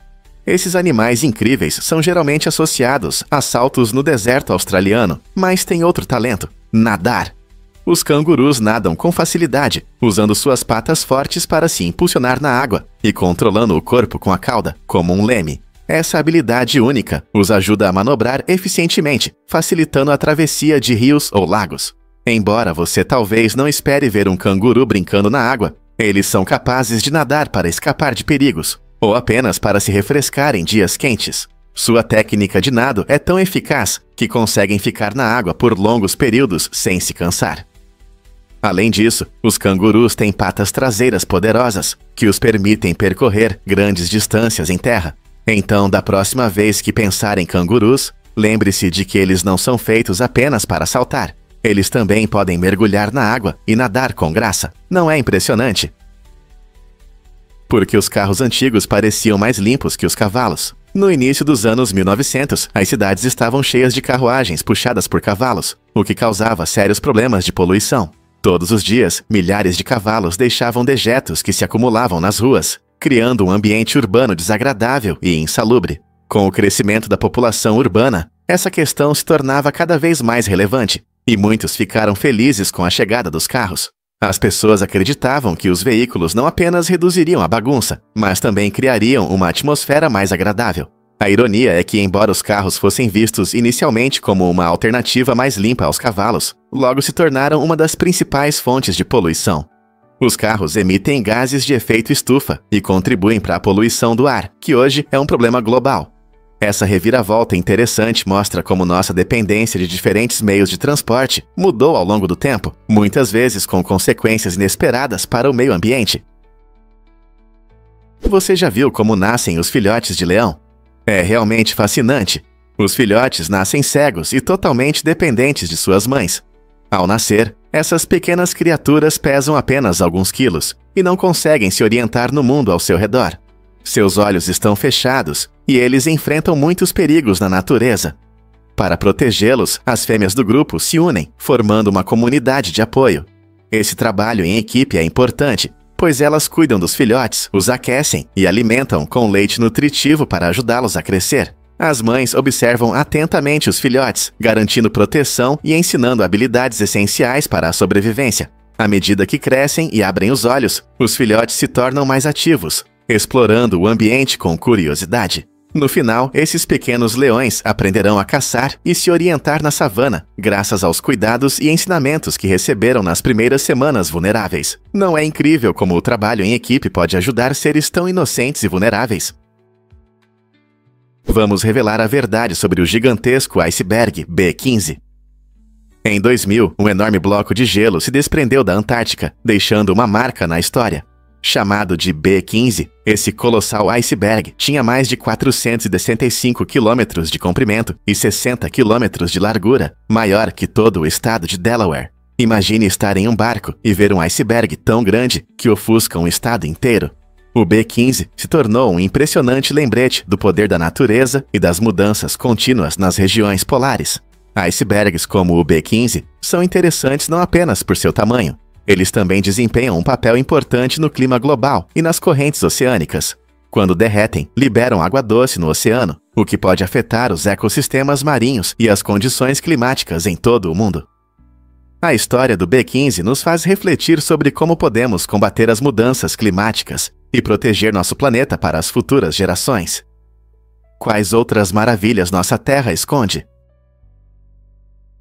S1: Esses animais incríveis são geralmente associados a saltos no deserto australiano, mas têm outro talento: nadar. Os cangurus nadam com facilidade, usando suas patas fortes para se impulsionar na água e controlando o corpo com a cauda, como um leme. Essa habilidade única os ajuda a manobrar eficientemente, facilitando a travessia de rios ou lagos. Embora você talvez não espere ver um canguru brincando na água, eles são capazes de nadar para escapar de perigos, ou apenas para se refrescar em dias quentes. Sua técnica de nado é tão eficaz que conseguem ficar na água por longos períodos sem se cansar. Além disso, os cangurus têm patas traseiras poderosas, que os permitem percorrer grandes distâncias em terra. Então, da próxima vez que pensar em cangurus, lembre-se de que eles não são feitos apenas para saltar. Eles também podem mergulhar na água e nadar com graça. Não é impressionante? Porque os carros antigos pareciam mais limpos que os cavalos. No início dos anos 1900, as cidades estavam cheias de carruagens puxadas por cavalos, o que causava sérios problemas de poluição. Todos os dias, milhares de cavalos deixavam dejetos que se acumulavam nas ruas, criando um ambiente urbano desagradável e insalubre. Com o crescimento da população urbana, essa questão se tornava cada vez mais relevante, e muitos ficaram felizes com a chegada dos carros. As pessoas acreditavam que os veículos não apenas reduziriam a bagunça, mas também criariam uma atmosfera mais agradável. A ironia é que, embora os carros fossem vistos inicialmente como uma alternativa mais limpa aos cavalos, logo se tornaram uma das principais fontes de poluição. Os carros emitem gases de efeito estufa e contribuem para a poluição do ar, que hoje é um problema global. Essa reviravolta interessante mostra como nossa dependência de diferentes meios de transporte mudou ao longo do tempo, muitas vezes com consequências inesperadas para o meio ambiente. Você já viu como nascem os filhotes de leão? É realmente fascinante. Os filhotes nascem cegos e totalmente dependentes de suas mães. Ao nascer, essas pequenas criaturas pesam apenas alguns quilos e não conseguem se orientar no mundo ao seu redor. Seus olhos estão fechados e eles enfrentam muitos perigos na natureza. Para protegê-los, as fêmeas do grupo se unem, formando uma comunidade de apoio. Esse trabalho em equipe é importante, pois elas cuidam dos filhotes, os aquecem e alimentam com leite nutritivo para ajudá-los a crescer. As mães observam atentamente os filhotes, garantindo proteção e ensinando habilidades essenciais para a sobrevivência. À medida que crescem e abrem os olhos, os filhotes se tornam mais ativos, explorando o ambiente com curiosidade. No final, esses pequenos leões aprenderão a caçar e se orientar na savana, graças aos cuidados e ensinamentos que receberam nas primeiras semanas vulneráveis. Não é incrível como o trabalho em equipe pode ajudar seres tão inocentes e vulneráveis? Vamos revelar a verdade sobre o gigantesco iceberg B-15. Em 2000, um enorme bloco de gelo se desprendeu da Antártica, deixando uma marca na história. Chamado de B-15, esse colossal iceberg tinha mais de 465 quilômetros de comprimento e 60 quilômetros de largura, maior que todo o estado de Delaware. Imagine estar em um barco e ver um iceberg tão grande que ofusca um estado inteiro. O B-15 se tornou um impressionante lembrete do poder da natureza e das mudanças contínuas nas regiões polares. Icebergs como o B-15 são interessantes não apenas por seu tamanho. Eles também desempenham um papel importante no clima global e nas correntes oceânicas. Quando derretem, liberam água doce no oceano, o que pode afetar os ecossistemas marinhos e as condições climáticas em todo o mundo. A história do B-15 nos faz refletir sobre como podemos combater as mudanças climáticas e proteger nosso planeta para as futuras gerações. Quais outras maravilhas nossa Terra esconde?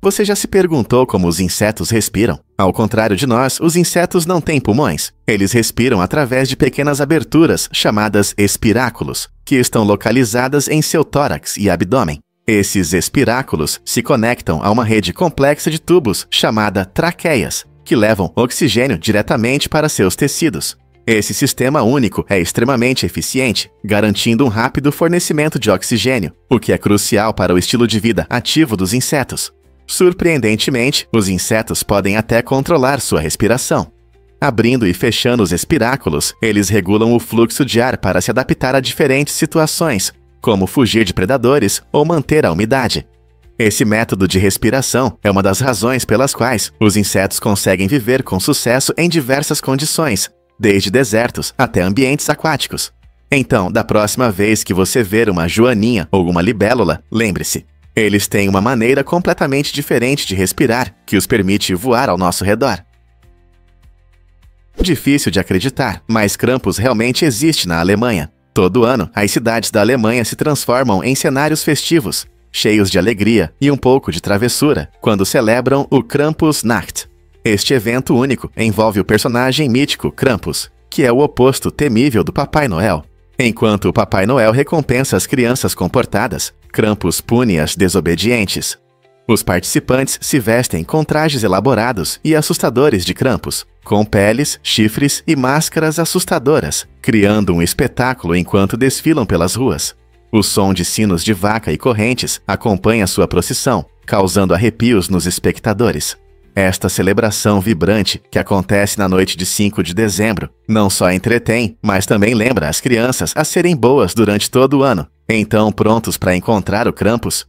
S1: Você já se perguntou como os insetos respiram? Ao contrário de nós, os insetos não têm pulmões. Eles respiram através de pequenas aberturas, chamadas espiráculos, que estão localizadas em seu tórax e abdômen. Esses espiráculos se conectam a uma rede complexa de tubos, chamada traqueias, que levam oxigênio diretamente para seus tecidos. Esse sistema único é extremamente eficiente, garantindo um rápido fornecimento de oxigênio, o que é crucial para o estilo de vida ativo dos insetos. Surpreendentemente, os insetos podem até controlar sua respiração. Abrindo e fechando os espiráculos, eles regulam o fluxo de ar para se adaptar a diferentes situações, como fugir de predadores ou manter a umidade. Esse método de respiração é uma das razões pelas quais os insetos conseguem viver com sucesso em diversas condições, desde desertos até ambientes aquáticos. Então, da próxima vez que você ver uma joaninha ou uma libélula, lembre-se, eles têm uma maneira completamente diferente de respirar que os permite voar ao nosso redor. Difícil de acreditar, mas Krampus realmente existe na Alemanha. Todo ano, as cidades da Alemanha se transformam em cenários festivos, cheios de alegria e um pouco de travessura, quando celebram o Krampusnacht. Este evento único envolve o personagem mítico Krampus, que é o oposto temível do Papai Noel. Enquanto o Papai Noel recompensa as crianças comportadas, Krampus pune as desobedientes. Os participantes se vestem com trajes elaborados e assustadores de Krampus, com peles, chifres e máscaras assustadoras, criando um espetáculo enquanto desfilam pelas ruas. O som de sinos de vaca e correntes acompanha sua procissão, causando arrepios nos espectadores. Esta celebração vibrante, que acontece na noite de 5 de dezembro, não só entretém, mas também lembra as crianças a serem boas durante todo o ano, então prontos para encontrar o Krampus.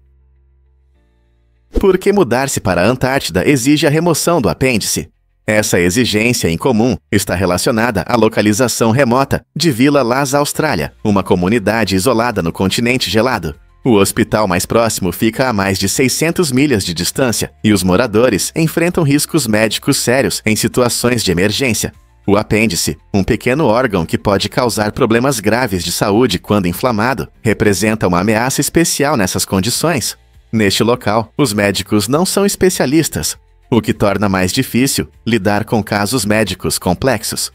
S1: Por que mudar-se para a Antártida exige a remoção do apêndice? Essa exigência incomum está relacionada à localização remota de Vila Las Austrália, uma comunidade isolada no continente gelado. O hospital mais próximo fica a mais de 600 milhas de distância e os moradores enfrentam riscos médicos sérios em situações de emergência. O apêndice, um pequeno órgão que pode causar problemas graves de saúde quando inflamado, representa uma ameaça especial nessas condições. Neste local, os médicos não são especialistas, o que torna mais difícil lidar com casos médicos complexos.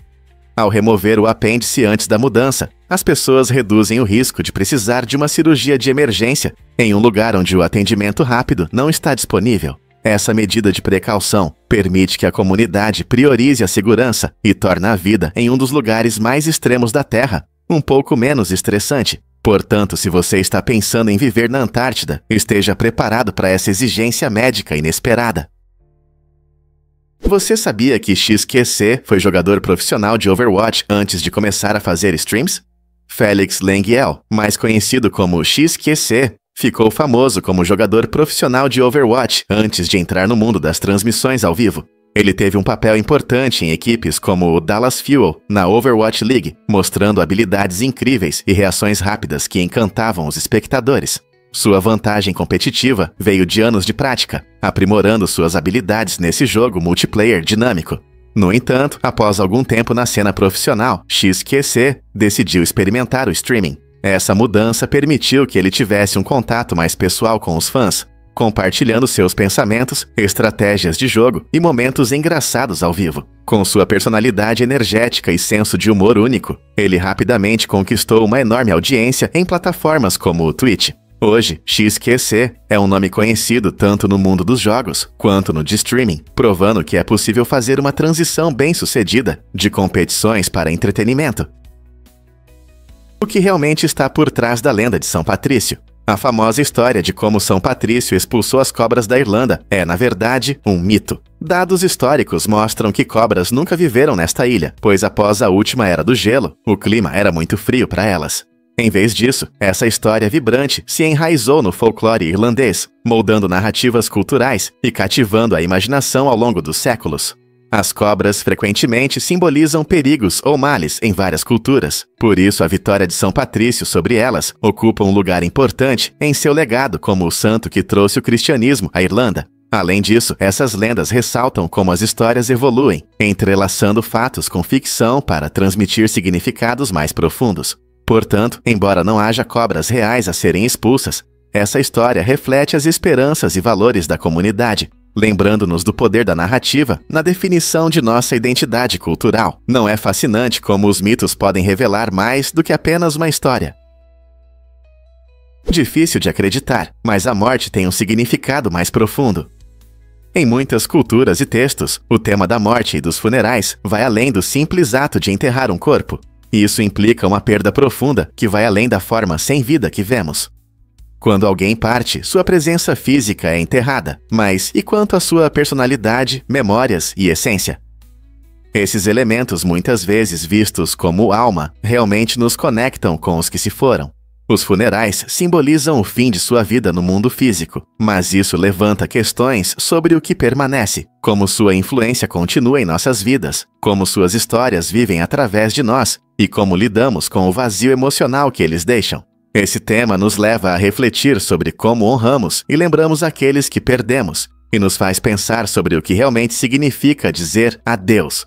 S1: Ao remover o apêndice antes da mudança, as pessoas reduzem o risco de precisar de uma cirurgia de emergência em um lugar onde o atendimento rápido não está disponível. Essa medida de precaução permite que a comunidade priorize a segurança e torna a vida em um dos lugares mais extremos da Terra um pouco menos estressante. Portanto, se você está pensando em viver na Antártida, esteja preparado para essa exigência médica inesperada. Você sabia que XQC foi jogador profissional de Overwatch antes de começar a fazer streams? Félix Lenguiel, mais conhecido como XQC, ficou famoso como jogador profissional de Overwatch antes de entrar no mundo das transmissões ao vivo. Ele teve um papel importante em equipes como o Dallas Fuel na Overwatch League, mostrando habilidades incríveis e reações rápidas que encantavam os espectadores. Sua vantagem competitiva veio de anos de prática, aprimorando suas habilidades nesse jogo multiplayer dinâmico. No entanto, após algum tempo na cena profissional, XQC decidiu experimentar o streaming. Essa mudança permitiu que ele tivesse um contato mais pessoal com os fãs, compartilhando seus pensamentos, estratégias de jogo e momentos engraçados ao vivo. Com sua personalidade energética e senso de humor único, ele rapidamente conquistou uma enorme audiência em plataformas como o Twitch. Hoje, XQC é um nome conhecido tanto no mundo dos jogos quanto no de streaming, provando que é possível fazer uma transição bem-sucedida de competições para entretenimento. O que realmente está por trás da lenda de São Patrício? A famosa história de como São Patrício expulsou as cobras da Irlanda é, na verdade, um mito. Dados históricos mostram que cobras nunca viveram nesta ilha, pois após a última era do gelo, o clima era muito frio para elas. Em vez disso, essa história vibrante se enraizou no folclore irlandês, moldando narrativas culturais e cativando a imaginação ao longo dos séculos. As cobras frequentemente simbolizam perigos ou males em várias culturas. Por isso, a vitória de São Patrício sobre elas ocupa um lugar importante em seu legado como o santo que trouxe o cristianismo à Irlanda. Além disso, essas lendas ressaltam como as histórias evoluem, entrelaçando fatos com ficção para transmitir significados mais profundos. Portanto, embora não haja cobras reais a serem expulsas, essa história reflete as esperanças e valores da comunidade, lembrando-nos do poder da narrativa na definição de nossa identidade cultural. Não é fascinante como os mitos podem revelar mais do que apenas uma história? Difícil de acreditar, mas a morte tem um significado mais profundo. Em muitas culturas e textos, o tema da morte e dos funerais vai além do simples ato de enterrar um corpo. Isso implica uma perda profunda que vai além da forma sem vida que vemos. Quando alguém parte, sua presença física é enterrada, mas e quanto à sua personalidade, memórias e essência? Esses elementos, muitas vezes vistos como alma, realmente nos conectam com os que se foram. Os funerais simbolizam o fim de sua vida no mundo físico, mas isso levanta questões sobre o que permanece, como sua influência continua em nossas vidas, como suas histórias vivem através de nós e como lidamos com o vazio emocional que eles deixam. Esse tema nos leva a refletir sobre como honramos e lembramos aqueles que perdemos, e nos faz pensar sobre o que realmente significa dizer adeus.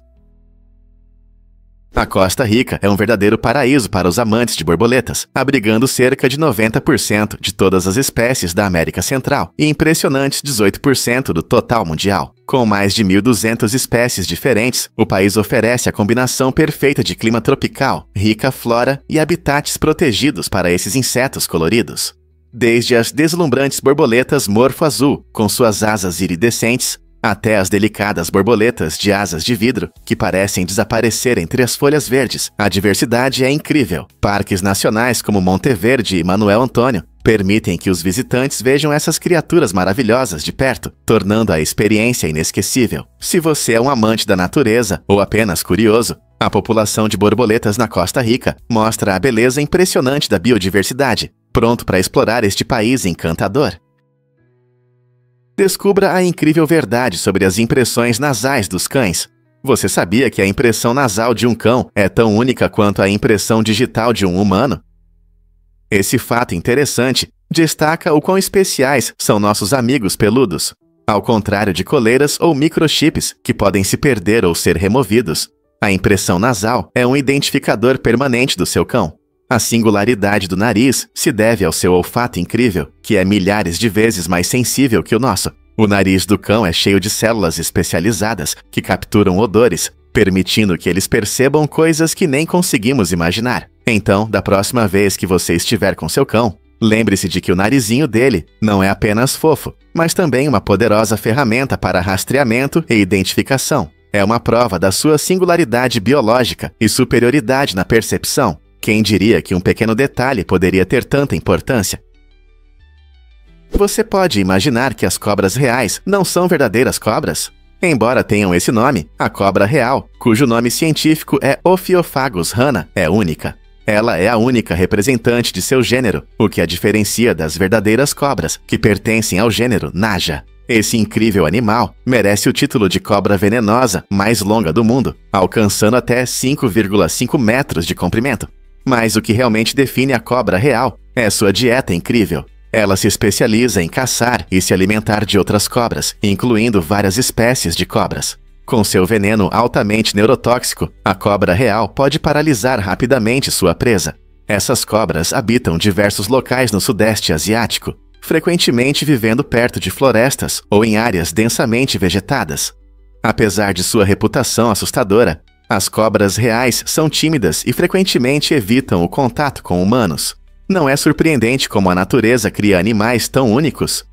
S1: A Costa Rica é um verdadeiro paraíso para os amantes de borboletas, abrigando cerca de 90% de todas as espécies da América Central e impressionantes 18% do total mundial. Com mais de 1.200 espécies diferentes, o país oferece a combinação perfeita de clima tropical, rica flora e habitats protegidos para esses insetos coloridos. Desde as deslumbrantes borboletas morfo-azul, com suas asas iridescentes, até as delicadas borboletas de asas de vidro, que parecem desaparecer entre as folhas verdes, a diversidade é incrível. Parques nacionais como Monteverde e Manuel Antônio permitem que os visitantes vejam essas criaturas maravilhosas de perto, tornando a experiência inesquecível. Se você é um amante da natureza ou apenas curioso, a população de borboletas na Costa Rica mostra a beleza impressionante da biodiversidade, pronto para explorar este país encantador. Descubra a incrível verdade sobre as impressões nasais dos cães. Você sabia que a impressão nasal de um cão é tão única quanto a impressão digital de um humano? Esse fato interessante destaca o quão especiais são nossos amigos peludos. Ao contrário de coleiras ou microchips que podem se perder ou ser removidos, a impressão nasal é um identificador permanente do seu cão. A singularidade do nariz se deve ao seu olfato incrível, que é milhares de vezes mais sensível que o nosso. O nariz do cão é cheio de células especializadas que capturam odores, permitindo que eles percebam coisas que nem conseguimos imaginar. Então, da próxima vez que você estiver com seu cão, lembre-se de que o narizinho dele não é apenas fofo, mas também uma poderosa ferramenta para rastreamento e identificação. É uma prova da sua singularidade biológica e superioridade na percepção. Quem diria que um pequeno detalhe poderia ter tanta importância? Você pode imaginar que as cobras reais não são verdadeiras cobras? Embora tenham esse nome, a cobra real, cujo nome científico é Ophiophagus rana, é única. Ela é a única representante de seu gênero, o que a diferencia das verdadeiras cobras, que pertencem ao gênero Naja. Esse incrível animal merece o título de cobra venenosa mais longa do mundo, alcançando até 5,5 metros de comprimento. Mas o que realmente define a cobra real é sua dieta incrível. Ela se especializa em caçar e se alimentar de outras cobras, incluindo várias espécies de cobras. Com seu veneno altamente neurotóxico, a cobra real pode paralisar rapidamente sua presa. Essas cobras habitam diversos locais no Sudeste Asiático, frequentemente vivendo perto de florestas ou em áreas densamente vegetadas. Apesar de sua reputação assustadora, as cobras reais são tímidas e frequentemente evitam o contato com humanos. Não é surpreendente como a natureza cria animais tão únicos?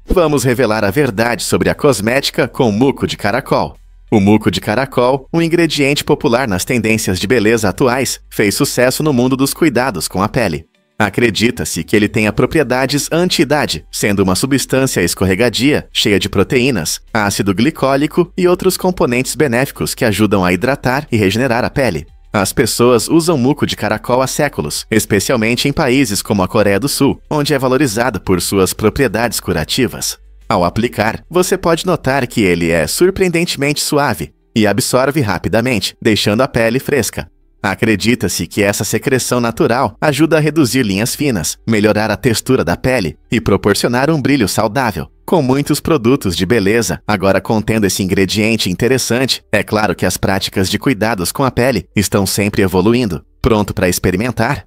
S1: Vamos revelar a verdade sobre a cosmética com muco de caracol. O muco de caracol, um ingrediente popular nas tendências de beleza atuais, fez sucesso no mundo dos cuidados com a pele. Acredita-se que ele tenha propriedades anti-idade, sendo uma substância escorregadia, cheia de proteínas, ácido glicólico e outros componentes benéficos que ajudam a hidratar e regenerar a pele. As pessoas usam muco de caracol há séculos, especialmente em países como a Coreia do Sul, onde é valorizado por suas propriedades curativas. Ao aplicar, você pode notar que ele é surpreendentemente suave e absorve rapidamente, deixando a pele fresca. Acredita-se que essa secreção natural ajuda a reduzir linhas finas, melhorar a textura da pele e proporcionar um brilho saudável. Com muitos produtos de beleza agora contendo esse ingrediente interessante, é claro que as práticas de cuidados com a pele estão sempre evoluindo. Pronto para experimentar?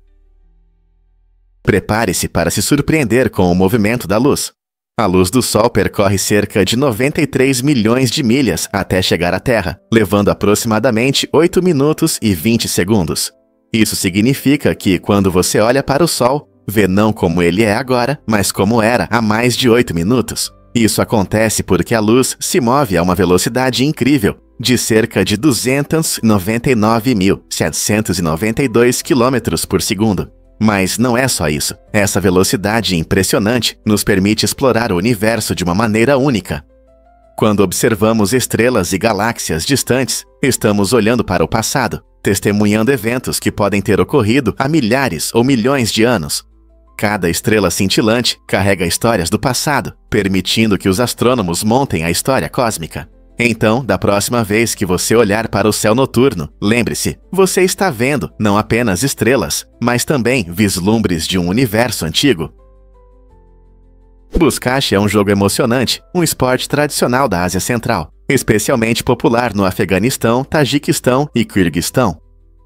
S1: Prepare-se para se surpreender com o movimento da luz. A luz do Sol percorre cerca de 93 milhões de milhas até chegar à Terra, levando aproximadamente 8 minutos e 20 segundos. Isso significa que, quando você olha para o Sol, vê não como ele é agora, mas como era há mais de 8 minutos. Isso acontece porque a luz se move a uma velocidade incrível, de cerca de 299.792 km por segundo. Mas não é só isso. Essa velocidade impressionante nos permite explorar o universo de uma maneira única. Quando observamos estrelas e galáxias distantes, estamos olhando para o passado, testemunhando eventos que podem ter ocorrido há milhares ou milhões de anos. Cada estrela cintilante carrega histórias do passado, permitindo que os astrônomos montem a história cósmica. Então, da próxima vez que você olhar para o céu noturno, lembre-se, você está vendo não apenas estrelas, mas também vislumbres de um universo antigo. Buzkashi é um jogo emocionante, um esporte tradicional da Ásia Central, especialmente popular no Afeganistão, Tajiquistão e Quirguistão.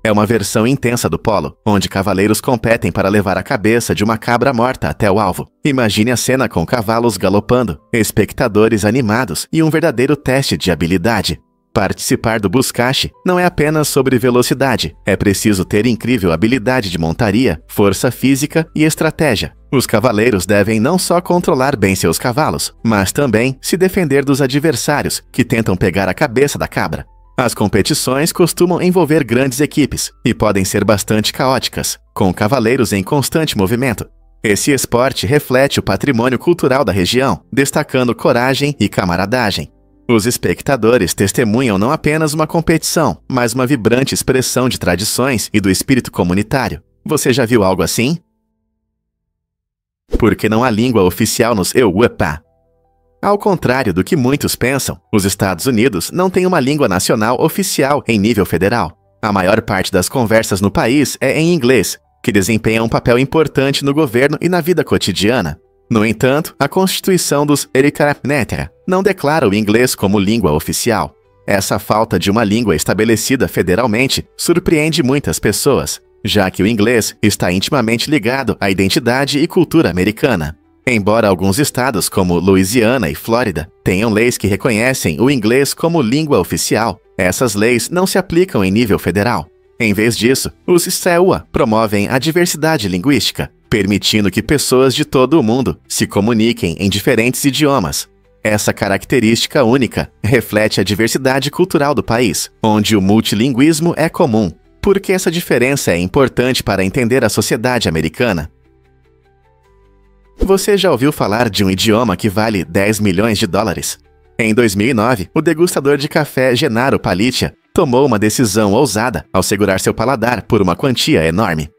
S1: É uma versão intensa do polo, onde cavaleiros competem para levar a cabeça de uma cabra morta até o alvo. Imagine a cena com cavalos galopando, espectadores animados e um verdadeiro teste de habilidade. Participar do Buzkashi não é apenas sobre velocidade, é preciso ter incrível habilidade de montaria, força física e estratégia. Os cavaleiros devem não só controlar bem seus cavalos, mas também se defender dos adversários que tentam pegar a cabeça da cabra. As competições costumam envolver grandes equipes e podem ser bastante caóticas, com cavaleiros em constante movimento. Esse esporte reflete o patrimônio cultural da região, destacando coragem e camaradagem. Os espectadores testemunham não apenas uma competição, mas uma vibrante expressão de tradições e do espírito comunitário. Você já viu algo assim? Porque não há língua oficial nos EUPA. Ao contrário do que muitos pensam, os Estados Unidos não têm uma língua nacional oficial em nível federal. A maior parte das conversas no país é em inglês, que desempenha um papel importante no governo e na vida cotidiana. No entanto, a Constituição dos Erikarapnetra não declara o inglês como língua oficial. Essa falta de uma língua estabelecida federalmente surpreende muitas pessoas, já que o inglês está intimamente ligado à identidade e cultura americana. Embora alguns estados, como Louisiana e Flórida, tenham leis que reconhecem o inglês como língua oficial, essas leis não se aplicam em nível federal. Em vez disso, os SEUA promovem a diversidade linguística, permitindo que pessoas de todo o mundo se comuniquem em diferentes idiomas. Essa característica única reflete a diversidade cultural do país, onde o multilinguismo é comum. Por que essa diferença é importante para entender a sociedade americana? Você já ouviu falar de um idioma que vale 10 milhões de dólares? Em 2009, o degustador de café Gennaro Palitia tomou uma decisão ousada ao segurar seu paladar por uma quantia enorme.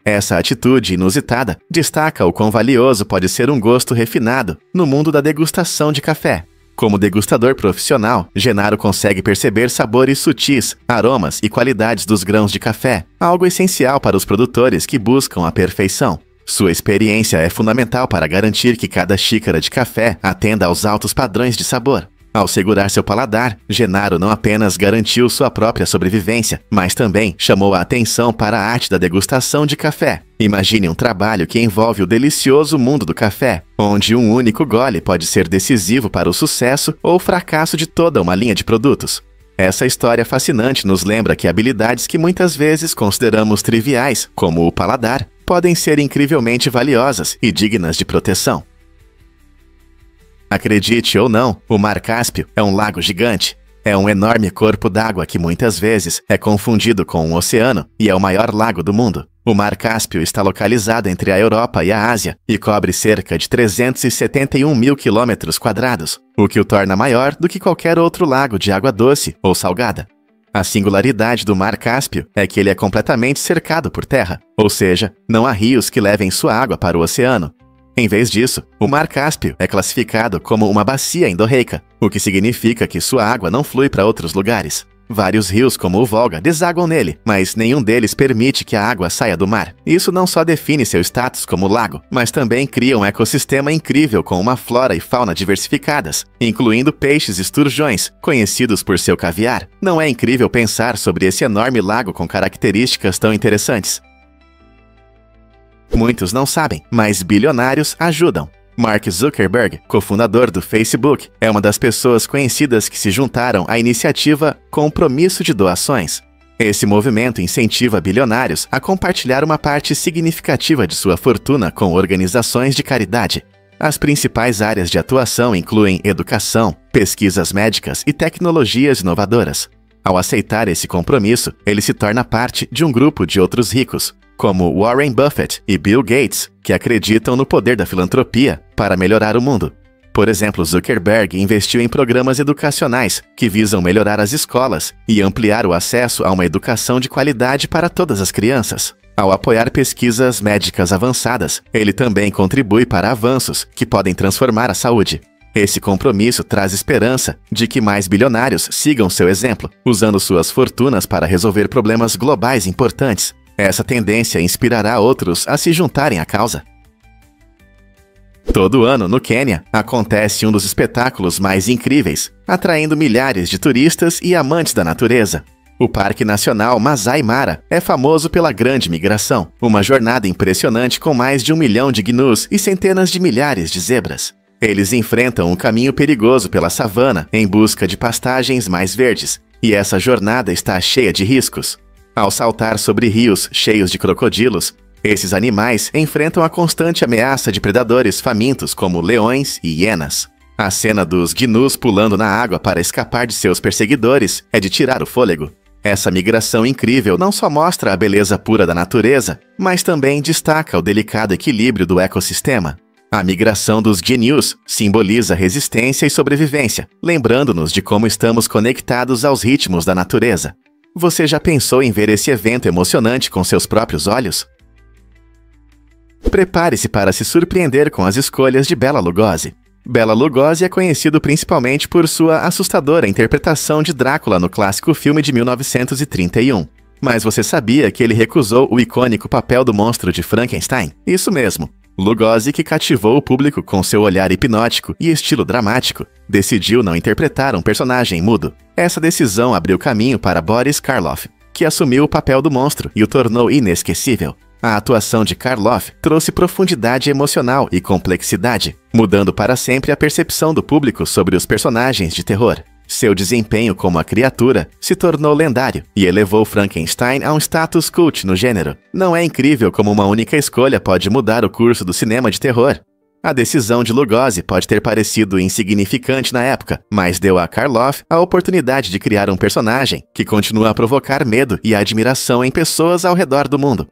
S1: Essa atitude inusitada destaca o quão valioso pode ser um gosto refinado no mundo da degustação de café. Como degustador profissional, Gennaro consegue perceber sabores sutis, aromas e qualidades dos grãos de café, algo essencial para os produtores que buscam a perfeição. Sua experiência é fundamental para garantir que cada xícara de café atenda aos altos padrões de sabor. Ao segurar seu paladar, Gennaro não apenas garantiu sua própria sobrevivência, mas também chamou a atenção para a arte da degustação de café. Imagine um trabalho que envolve o delicioso mundo do café, onde um único gole pode ser decisivo para o sucesso ou fracasso de toda uma linha de produtos. Essa história fascinante nos lembra que habilidades que muitas vezes consideramos triviais, como o paladar, podem ser incrivelmente valiosas e dignas de proteção. Acredite ou não, o Mar Cáspio é um lago gigante. É um enorme corpo d'água que muitas vezes é confundido com um oceano e é o maior lago do mundo. O Mar Cáspio está localizado entre a Europa e a Ásia e cobre cerca de 371 mil quilômetros quadrados, o que o torna maior do que qualquer outro lago de água doce ou salgada. A singularidade do Mar Cáspio é que ele é completamente cercado por terra, ou seja, não há rios que levem sua água para o oceano. Em vez disso, o Mar Cáspio é classificado como uma bacia endorreica, o que significa que sua água não flui para outros lugares. Vários rios como o Volga desaguam nele, mas nenhum deles permite que a água saia do mar. Isso não só define seu status como lago, mas também cria um ecossistema incrível com uma flora e fauna diversificadas, incluindo peixes esturjões, conhecidos por seu caviar. Não é incrível pensar sobre esse enorme lago com características tão interessantes? Muitos não sabem, mas bilionários ajudam. Mark Zuckerberg, cofundador do Facebook, é uma das pessoas conhecidas que se juntaram à iniciativa Compromisso de Doações. Esse movimento incentiva bilionários a compartilhar uma parte significativa de sua fortuna com organizações de caridade. As principais áreas de atuação incluem educação, pesquisas médicas e tecnologias inovadoras. Ao aceitar esse compromisso, ele se torna parte de um grupo de outros ricos, como Warren Buffett e Bill Gates, que acreditam no poder da filantropia para melhorar o mundo. Por exemplo, Zuckerberg investiu em programas educacionais que visam melhorar as escolas e ampliar o acesso a uma educação de qualidade para todas as crianças. Ao apoiar pesquisas médicas avançadas, ele também contribui para avanços que podem transformar a saúde. Esse compromisso traz esperança de que mais bilionários sigam seu exemplo, usando suas fortunas para resolver problemas globais importantes. Essa tendência inspirará outros a se juntarem à causa. Todo ano, no Quênia, acontece um dos espetáculos mais incríveis, atraindo milhares de turistas e amantes da natureza. O Parque Nacional Masai Mara é famoso pela grande migração, uma jornada impressionante com mais de 1 milhão de gnus e centenas de milhares de zebras. Eles enfrentam um caminho perigoso pela savana em busca de pastagens mais verdes, e essa jornada está cheia de riscos. Ao saltar sobre rios cheios de crocodilos, esses animais enfrentam a constante ameaça de predadores famintos como leões e hienas. A cena dos gnus pulando na água para escapar de seus perseguidores é de tirar o fôlego. Essa migração incrível não só mostra a beleza pura da natureza, mas também destaca o delicado equilíbrio do ecossistema. A migração dos gnus simboliza resistência e sobrevivência, lembrando-nos de como estamos conectados aos ritmos da natureza. Você já pensou em ver esse evento emocionante com seus próprios olhos? Prepare-se para se surpreender com as escolhas de Bela Lugosi. Bela Lugosi é conhecido principalmente por sua assustadora interpretação de Drácula no clássico filme de 1931. Mas você sabia que ele recusou o icônico papel do monstro de Frankenstein? Isso mesmo. Lugosi, que cativou o público com seu olhar hipnótico e estilo dramático, decidiu não interpretar um personagem mudo. Essa decisão abriu caminho para Boris Karloff, que assumiu o papel do monstro e o tornou inesquecível. A atuação de Karloff trouxe profundidade emocional e complexidade, mudando para sempre a percepção do público sobre os personagens de terror. Seu desempenho como a criatura se tornou lendário e elevou Frankenstein a um status cult no gênero. Não é incrível como uma única escolha pode mudar o curso do cinema de terror? A decisão de Lugosi pode ter parecido insignificante na época, mas deu a Karloff a oportunidade de criar um personagem que continua a provocar medo e admiração em pessoas ao redor do mundo.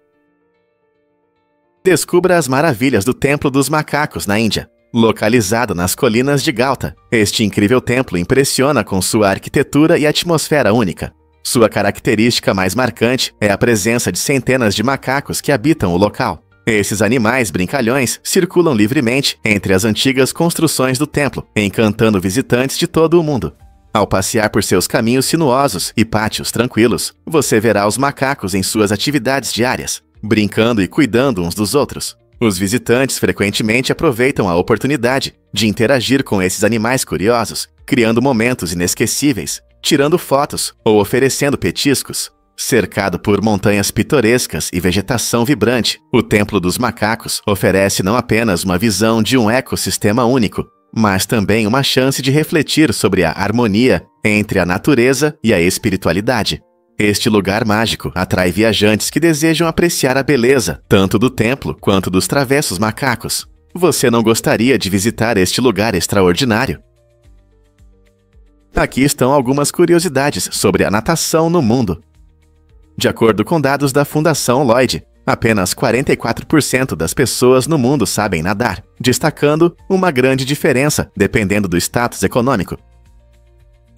S1: Descubra as maravilhas do Templo dos Macacos na Índia. Localizado nas colinas de Gauta, este incrível templo impressiona com sua arquitetura e atmosfera única. Sua característica mais marcante é a presença de centenas de macacos que habitam o local. Esses animais brincalhões circulam livremente entre as antigas construções do templo, encantando visitantes de todo o mundo. Ao passear por seus caminhos sinuosos e pátios tranquilos, você verá os macacos em suas atividades diárias, brincando e cuidando uns dos outros. Os visitantes frequentemente aproveitam a oportunidade de interagir com esses animais curiosos, criando momentos inesquecíveis, tirando fotos ou oferecendo petiscos. Cercado por montanhas pitorescas e vegetação vibrante, o Templo dos Macacos oferece não apenas uma visão de um ecossistema único, mas também uma chance de refletir sobre a harmonia entre a natureza e a espiritualidade. Este lugar mágico atrai viajantes que desejam apreciar a beleza tanto do templo quanto dos travessos macacos. Você não gostaria de visitar este lugar extraordinário? Aqui estão algumas curiosidades sobre a natação no mundo. De acordo com dados da Fundação Lloyd, apenas 44% das pessoas no mundo sabem nadar, destacando uma grande diferença dependendo do status econômico.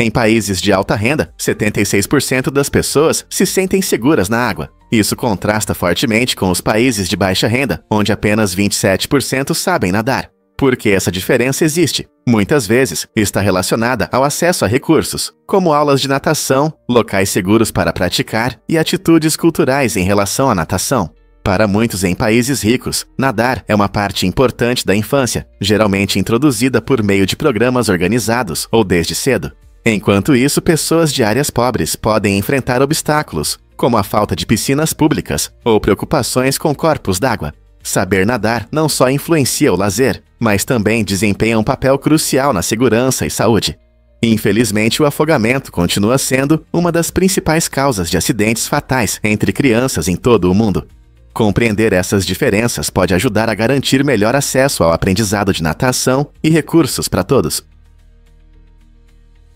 S1: Em países de alta renda, 76% das pessoas se sentem seguras na água. Isso contrasta fortemente com os países de baixa renda, onde apenas 27% sabem nadar. Por que essa diferença existe? Muitas vezes está relacionada ao acesso a recursos, como aulas de natação, locais seguros para praticar e atitudes culturais em relação à natação. Para muitos em países ricos, nadar é uma parte importante da infância, geralmente introduzida por meio de programas organizados ou desde cedo. Enquanto isso, pessoas de áreas pobres podem enfrentar obstáculos, como a falta de piscinas públicas ou preocupações com corpos d'água. Saber nadar não só influencia o lazer, mas também desempenha um papel crucial na segurança e saúde. Infelizmente, o afogamento continua sendo uma das principais causas de acidentes fatais entre crianças em todo o mundo. Compreender essas diferenças pode ajudar a garantir melhor acesso ao aprendizado de natação e recursos para todos.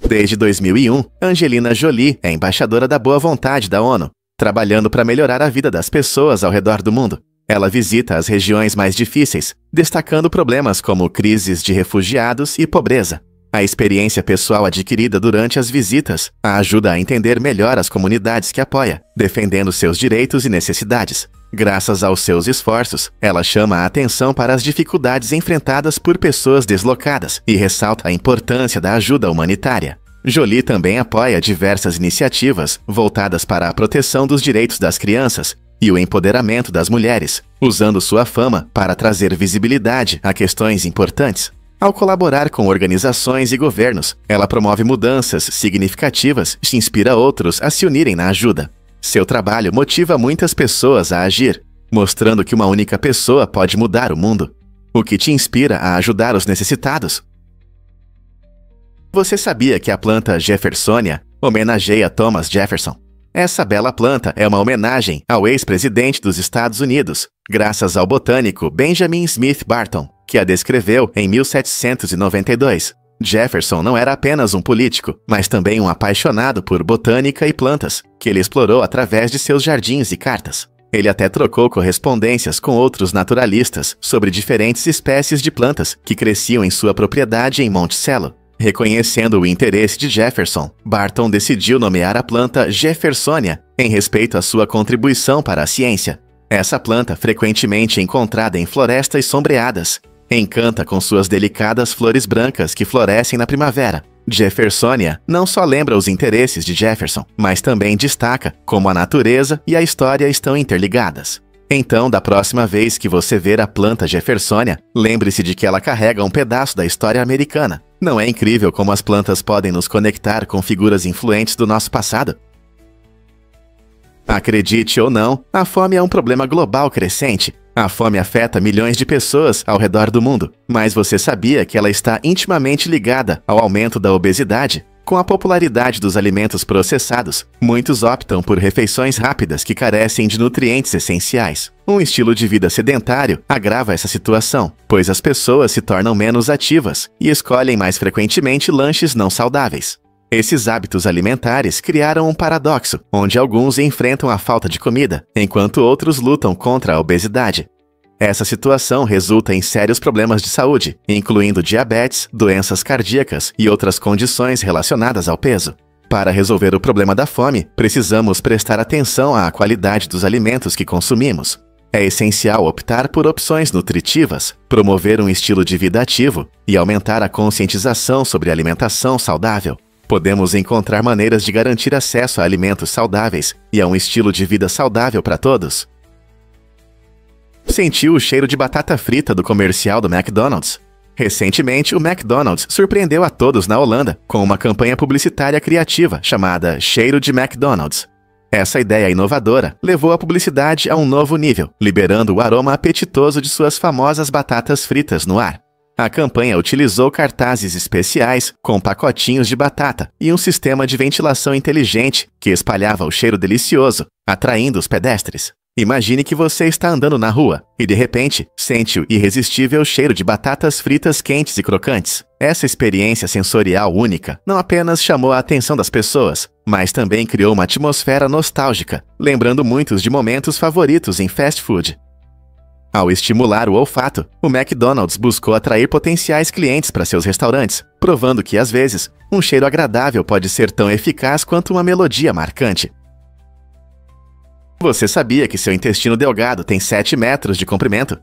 S1: Desde 2001, Angelina Jolie é embaixadora da boa vontade da ONU, trabalhando para melhorar a vida das pessoas ao redor do mundo. Ela visita as regiões mais difíceis, destacando problemas como crises de refugiados e pobreza. A experiência pessoal adquirida durante as visitas a ajuda a entender melhor as comunidades que apoia, defendendo seus direitos e necessidades. Graças aos seus esforços, ela chama a atenção para as dificuldades enfrentadas por pessoas deslocadas e ressalta a importância da ajuda humanitária. Jolie também apoia diversas iniciativas voltadas para a proteção dos direitos das crianças e o empoderamento das mulheres, usando sua fama para trazer visibilidade a questões importantes. Ao colaborar com organizações e governos, ela promove mudanças significativas e inspira outros a se unirem na ajuda. Seu trabalho motiva muitas pessoas a agir, mostrando que uma única pessoa pode mudar o mundo. O que te inspira a ajudar os necessitados? Você sabia que a planta Jeffersonia homenageia Thomas Jefferson? Essa bela planta é uma homenagem ao ex-presidente dos Estados Unidos, graças ao botânico Benjamin Smith Barton, que a descreveu em 1792. Jefferson não era apenas um político, mas também um apaixonado por botânica e plantas, que ele explorou através de seus jardins e cartas. Ele até trocou correspondências com outros naturalistas sobre diferentes espécies de plantas que cresciam em sua propriedade em Monticello. Reconhecendo o interesse de Jefferson, Barton decidiu nomear a planta Jeffersonia em respeito à sua contribuição para a ciência. Essa planta, frequentemente encontrada em florestas sombreadas, encanta com suas delicadas flores brancas que florescem na primavera. Jeffersonia não só lembra os interesses de Jefferson, mas também destaca como a natureza e a história estão interligadas. Então, da próxima vez que você ver a planta Jeffersonia, lembre-se de que ela carrega um pedaço da história americana. Não é incrível como as plantas podem nos conectar com figuras influentes do nosso passado? Acredite ou não, a fome é um problema global crescente. A fome afeta milhões de pessoas ao redor do mundo, mas você sabia que ela está intimamente ligada ao aumento da obesidade? Com a popularidade dos alimentos processados, muitos optam por refeições rápidas que carecem de nutrientes essenciais. Um estilo de vida sedentário agrava essa situação, pois as pessoas se tornam menos ativas e escolhem mais frequentemente lanches não saudáveis. Esses hábitos alimentares criaram um paradoxo, onde alguns enfrentam a falta de comida, enquanto outros lutam contra a obesidade. Essa situação resulta em sérios problemas de saúde, incluindo diabetes, doenças cardíacas e outras condições relacionadas ao peso. Para resolver o problema da fome, precisamos prestar atenção à qualidade dos alimentos que consumimos. É essencial optar por opções nutritivas, promover um estilo de vida ativo e aumentar a conscientização sobre alimentação saudável. Podemos encontrar maneiras de garantir acesso a alimentos saudáveis e a um estilo de vida saudável para todos. Sentiu o cheiro de batata frita do comercial do McDonald's? Recentemente, o McDonald's surpreendeu a todos na Holanda com uma campanha publicitária criativa chamada Cheiro de McDonald's. Essa ideia inovadora levou a publicidade a um novo nível, liberando o aroma apetitoso de suas famosas batatas fritas no ar. A campanha utilizou cartazes especiais com pacotinhos de batata e um sistema de ventilação inteligente que espalhava o cheiro delicioso, atraindo os pedestres. Imagine que você está andando na rua e, de repente, sente o irresistível cheiro de batatas fritas quentes e crocantes. Essa experiência sensorial única não apenas chamou a atenção das pessoas, mas também criou uma atmosfera nostálgica, lembrando muitos de momentos favoritos em fast food. Ao estimular o olfato, o McDonald's buscou atrair potenciais clientes para seus restaurantes, provando que, às vezes, um cheiro agradável pode ser tão eficaz quanto uma melodia marcante. Você sabia que seu intestino delgado tem 7 metros de comprimento?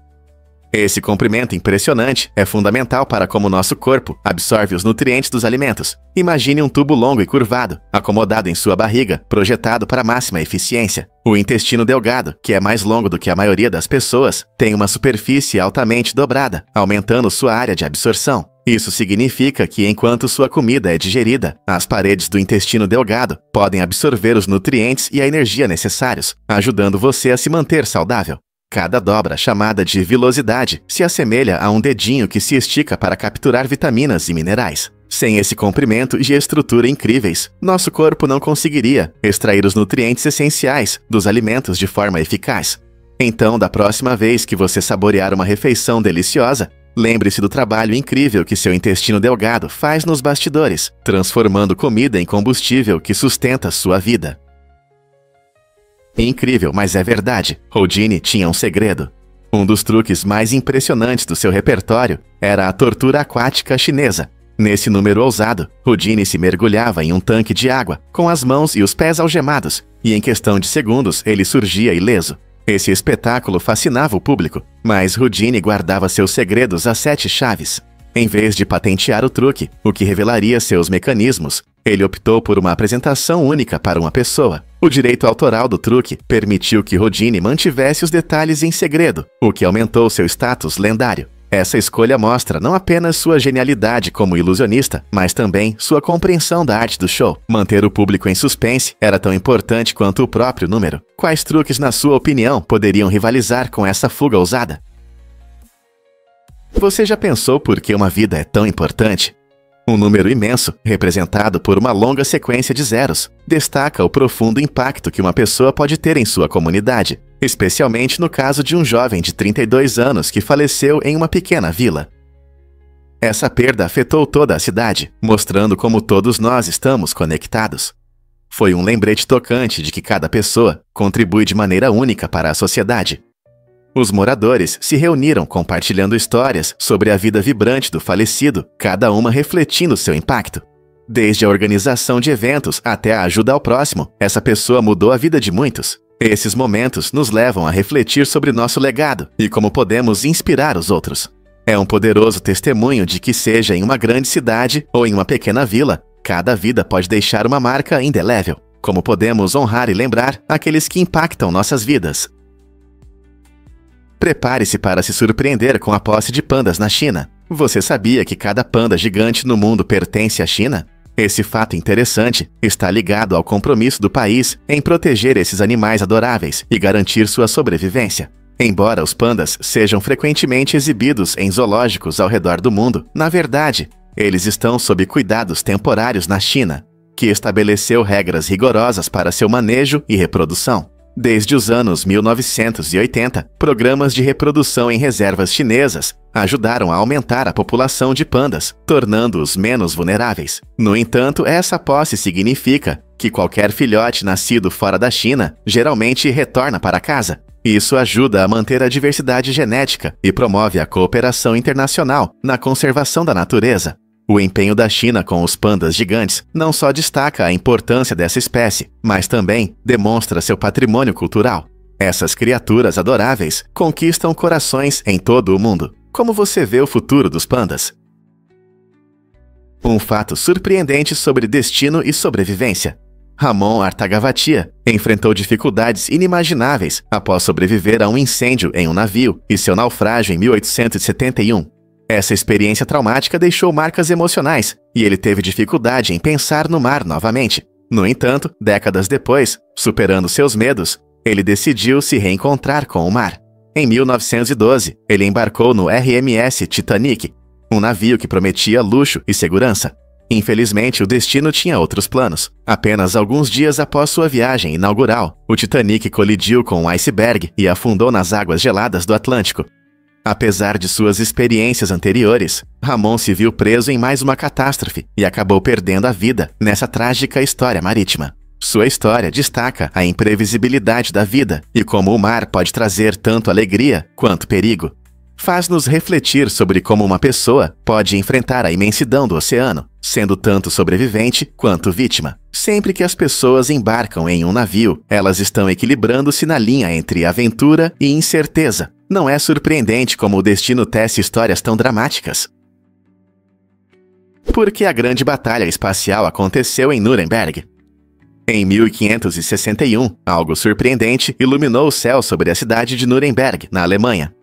S1: Esse comprimento impressionante é fundamental para como nosso corpo absorve os nutrientes dos alimentos. Imagine um tubo longo e curvado, acomodado em sua barriga, projetado para máxima eficiência. O intestino delgado, que é mais longo do que a maioria das pessoas, tem uma superfície altamente dobrada, aumentando sua área de absorção. Isso significa que enquanto sua comida é digerida, as paredes do intestino delgado podem absorver os nutrientes e a energia necessários, ajudando você a se manter saudável. Cada dobra, chamada de vilosidade, se assemelha a um dedinho que se estica para capturar vitaminas e minerais. Sem esse comprimento e estrutura incríveis, nosso corpo não conseguiria extrair os nutrientes essenciais dos alimentos de forma eficaz. Então, da próxima vez que você saborear uma refeição deliciosa, lembre-se do trabalho incrível que seu intestino delgado faz nos bastidores, transformando comida em combustível que sustenta sua vida. Incrível, mas é verdade. Houdini tinha um segredo. Um dos truques mais impressionantes do seu repertório era a tortura aquática chinesa. Nesse número ousado, Houdini se mergulhava em um tanque de água, com as mãos e os pés algemados, e em questão de segundos ele surgia ileso. Esse espetáculo fascinava o público, mas Houdini guardava seus segredos a 7 chaves. Em vez de patentear o truque, o que revelaria seus mecanismos, ele optou por uma apresentação única para uma pessoa. O direito autoral do truque permitiu que Houdini mantivesse os detalhes em segredo, o que aumentou seu status lendário. Essa escolha mostra não apenas sua genialidade como ilusionista, mas também sua compreensão da arte do show. Manter o público em suspense era tão importante quanto o próprio número. Quais truques, na sua opinião, poderiam rivalizar com essa fuga ousada? Você já pensou por que uma vida é tão importante? Um número imenso, representado por uma longa sequência de zeros, destaca o profundo impacto que uma pessoa pode ter em sua comunidade, especialmente no caso de um jovem de 32 anos que faleceu em uma pequena vila. Essa perda afetou toda a cidade, mostrando como todos nós estamos conectados. Foi um lembrete tocante de que cada pessoa contribui de maneira única para a sociedade. Os moradores se reuniram compartilhando histórias sobre a vida vibrante do falecido, cada uma refletindo seu impacto. Desde a organização de eventos até a ajuda ao próximo, essa pessoa mudou a vida de muitos. Esses momentos nos levam a refletir sobre nosso legado e como podemos inspirar os outros. É um poderoso testemunho de que, seja em uma grande cidade ou em uma pequena vila, cada vida pode deixar uma marca indelével. Como podemos honrar e lembrar aqueles que impactam nossas vidas? Prepare-se para se surpreender com a posse de pandas na China. Você sabia que cada panda gigante no mundo pertence à China? Esse fato interessante está ligado ao compromisso do país em proteger esses animais adoráveis e garantir sua sobrevivência. Embora os pandas sejam frequentemente exibidos em zoológicos ao redor do mundo, na verdade, eles estão sob cuidados temporários na China, que estabeleceu regras rigorosas para seu manejo e reprodução. Desde os anos 1980, programas de reprodução em reservas chinesas ajudaram a aumentar a população de pandas, tornando-os menos vulneráveis. No entanto, essa posse significa que qualquer filhote nascido fora da China geralmente retorna para casa. Isso ajuda a manter a diversidade genética e promove a cooperação internacional na conservação da natureza. O empenho da China com os pandas gigantes não só destaca a importância dessa espécie, mas também demonstra seu patrimônio cultural. Essas criaturas adoráveis conquistam corações em todo o mundo. Como você vê o futuro dos pandas? Um fato surpreendente sobre destino e sobrevivência. Ramon Artagavatia enfrentou dificuldades inimagináveis após sobreviver a um incêndio em um navio e seu naufrágio em 1871. Essa experiência traumática deixou marcas emocionais e ele teve dificuldade em pensar no mar novamente. No entanto, décadas depois, superando seus medos, ele decidiu se reencontrar com o mar. Em 1912, ele embarcou no RMS Titanic, um navio que prometia luxo e segurança. Infelizmente, o destino tinha outros planos. Apenas alguns dias após sua viagem inaugural, o Titanic colidiu com um iceberg e afundou nas águas geladas do Atlântico. Apesar de suas experiências anteriores, Ramon se viu preso em mais uma catástrofe e acabou perdendo a vida nessa trágica história marítima. Sua história destaca a imprevisibilidade da vida e como o mar pode trazer tanto alegria quanto perigo. Faz-nos refletir sobre como uma pessoa pode enfrentar a imensidão do oceano, sendo tanto sobrevivente quanto vítima. Sempre que as pessoas embarcam em um navio, elas estão equilibrando-se na linha entre aventura e incerteza. não é surpreendente como o destino tece histórias tão dramáticas. Porque a grande batalha espacial aconteceu em Nuremberg. Em 1561, algo surpreendente iluminou o céu sobre a cidade de Nuremberg, na Alemanha.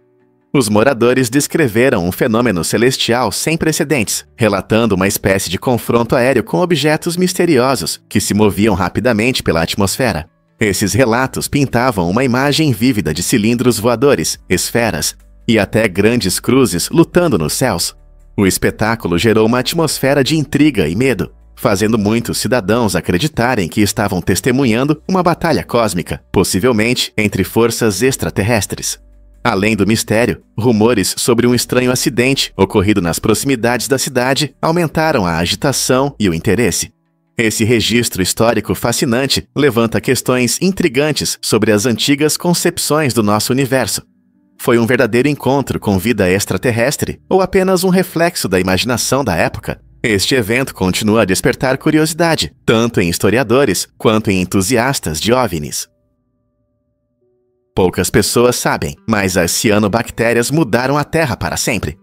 S1: Os moradores descreveram um fenômeno celestial sem precedentes, relatando uma espécie de confronto aéreo com objetos misteriosos que se moviam rapidamente pela atmosfera. Esses relatos pintavam uma imagem vívida de cilindros voadores, esferas e até grandes cruzes lutando nos céus. O espetáculo gerou uma atmosfera de intriga e medo, fazendo muitos cidadãos acreditarem que estavam testemunhando uma batalha cósmica, possivelmente entre forças extraterrestres. Além do mistério, rumores sobre um estranho acidente ocorrido nas proximidades da cidade aumentaram a agitação e o interesse. Esse registro histórico fascinante levanta questões intrigantes sobre as antigas concepções do nosso universo. Foi um verdadeiro encontro com vida extraterrestre ou apenas um reflexo da imaginação da época? Este evento continua a despertar curiosidade, tanto em historiadores quanto em entusiastas de OVNIs. Poucas pessoas sabem, mas as cianobactérias mudaram a Terra para sempre.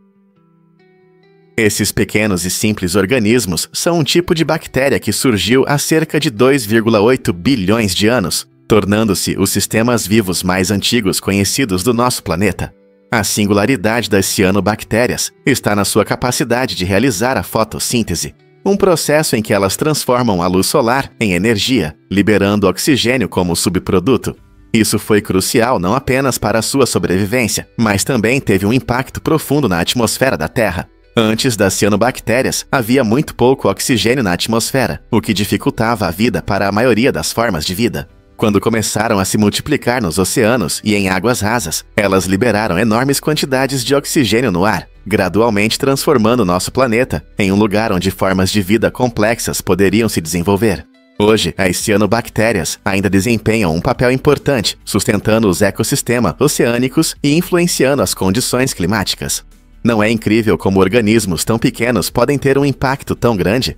S1: Esses pequenos e simples organismos são um tipo de bactéria que surgiu há cerca de 2,8 bilhões de anos, tornando-se os sistemas vivos mais antigos conhecidos do nosso planeta. A singularidade das cianobactérias está na sua capacidade de realizar a fotossíntese, um processo em que elas transformam a luz solar em energia, liberando oxigênio como subproduto. Isso foi crucial não apenas para a sua sobrevivência, mas também teve um impacto profundo na atmosfera da Terra. Antes das cianobactérias, havia muito pouco oxigênio na atmosfera, o que dificultava a vida para a maioria das formas de vida. Quando começaram a se multiplicar nos oceanos e em águas rasas, elas liberaram enormes quantidades de oxigênio no ar, gradualmente transformando nosso planeta em um lugar onde formas de vida complexas poderiam se desenvolver. Hoje, as cianobactérias ainda desempenham um papel importante, sustentando os ecossistemas oceânicos e influenciando as condições climáticas. Não é incrível como organismos tão pequenos podem ter um impacto tão grande?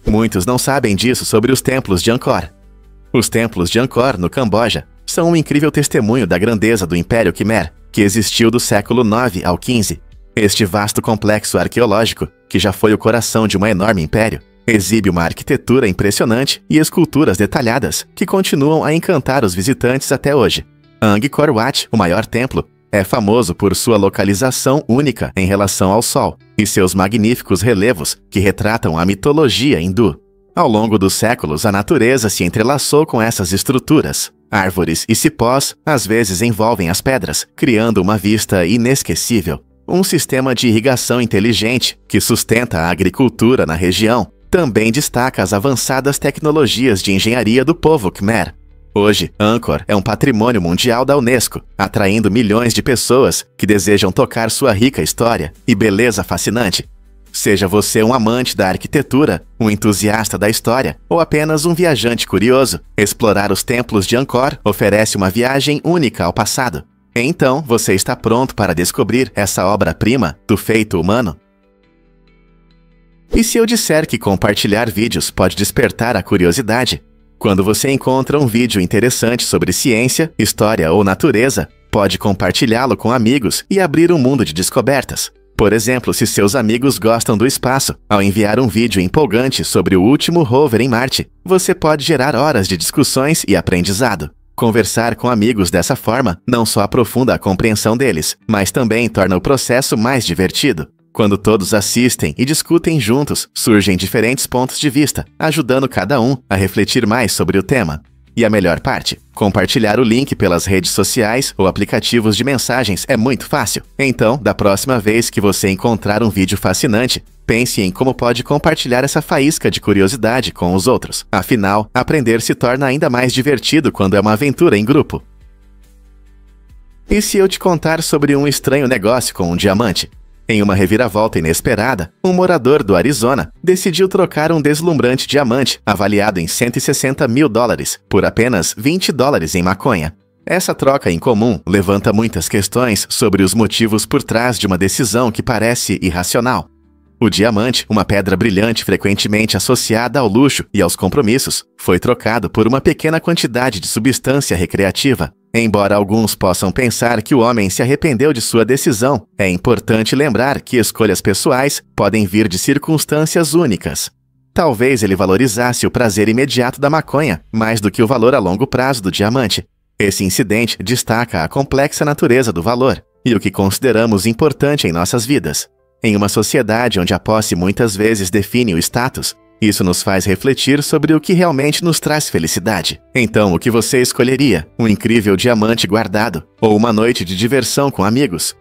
S1: Muitos não sabem disso sobre os templos de Angkor. Os templos de Angkor, no Camboja, são um incrível testemunho da grandeza do Império Khmer, que existiu do século IX ao XV. Este vasto complexo arqueológico, que já foi o coração de um enorme império, exibe uma arquitetura impressionante e esculturas detalhadas que continuam a encantar os visitantes até hoje. Angkor Wat, o maior templo, é famoso por sua localização única em relação ao Sol e seus magníficos relevos que retratam a mitologia hindu. Ao longo dos séculos, a natureza se entrelaçou com essas estruturas. Árvores e cipós às vezes envolvem as pedras, criando uma vista inesquecível. Um sistema de irrigação inteligente que sustenta a agricultura na região também destaca as avançadas tecnologias de engenharia do povo Khmer. Hoje, Angkor é um patrimônio mundial da Unesco, atraindo milhões de pessoas que desejam tocar sua rica história e beleza fascinante. Seja você um amante da arquitetura, um entusiasta da história ou apenas um viajante curioso, explorar os templos de Angkor oferece uma viagem única ao passado. Então, você está pronto para descobrir essa obra-prima do feito humano? E se eu disser que compartilhar vídeos pode despertar a curiosidade? Quando você encontra um vídeo interessante sobre ciência, história ou natureza, pode compartilhá-lo com amigos e abrir um mundo de descobertas. Por exemplo, se seus amigos gostam do espaço, ao enviar um vídeo empolgante sobre o último rover em Marte, você pode gerar horas de discussões e aprendizado. Conversar com amigos dessa forma não só aprofunda a compreensão deles, mas também torna o processo mais divertido. Quando todos assistem e discutem juntos, surgem diferentes pontos de vista, ajudando cada um a refletir mais sobre o tema. E a melhor parte? Compartilhar o link pelas redes sociais ou aplicativos de mensagens é muito fácil. Então, da próxima vez que você encontrar um vídeo fascinante, pense em como pode compartilhar essa faísca de curiosidade com os outros. Afinal, aprender se torna ainda mais divertido quando é uma aventura em grupo. E se eu te contar sobre um estranho negócio com um diamante? Em uma reviravolta inesperada, um morador do Arizona decidiu trocar um deslumbrante diamante avaliado em $160 mil por apenas $20 em maconha. Essa troca incomum levanta muitas questões sobre os motivos por trás de uma decisão que parece irracional. O diamante, uma pedra brilhante frequentemente associada ao luxo e aos compromissos, foi trocado por uma pequena quantidade de substância recreativa, Embora alguns possam pensar que o homem se arrependeu de sua decisão, é importante lembrar que escolhas pessoais podem vir de circunstâncias únicas. Talvez ele valorizasse o prazer imediato da maconha mais do que o valor a longo prazo do diamante. Esse incidente destaca a complexa natureza do valor e o que consideramos importante em nossas vidas. Em uma sociedade onde a posse muitas vezes define o status, isso nos faz refletir sobre o que realmente nos traz felicidade. Então, o que você escolheria? Um incrível diamante guardado? Ou uma noite de diversão com amigos?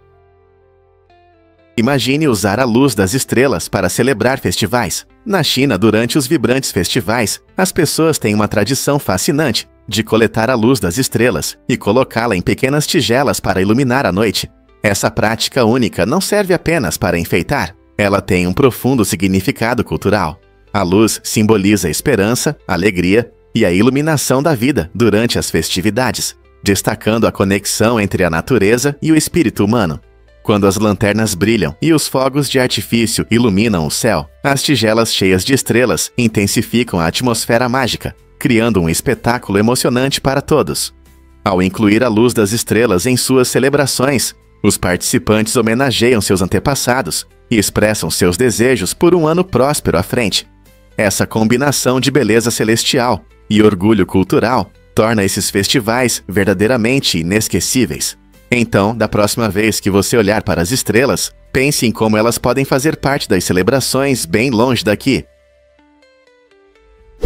S1: Imagine usar a luz das estrelas para celebrar festivais. Na China, durante os vibrantes festivais, as pessoas têm uma tradição fascinante de coletar a luz das estrelas e colocá-la em pequenas tigelas para iluminar a noite. Essa prática única não serve apenas para enfeitar. Ela tem um profundo significado cultural. A luz simboliza a esperança, a alegria e a iluminação da vida durante as festividades, destacando a conexão entre a natureza e o espírito humano. Quando as lanternas brilham e os fogos de artifício iluminam o céu, as tigelas cheias de estrelas intensificam a atmosfera mágica, criando um espetáculo emocionante para todos. Ao incluir a luz das estrelas em suas celebrações, os participantes homenageiam seus antepassados e expressam seus desejos por um ano próspero à frente. Essa combinação de beleza celestial e orgulho cultural torna esses festivais verdadeiramente inesquecíveis. Então, da próxima vez que você olhar para as estrelas, pense em como elas podem fazer parte das celebrações bem longe daqui.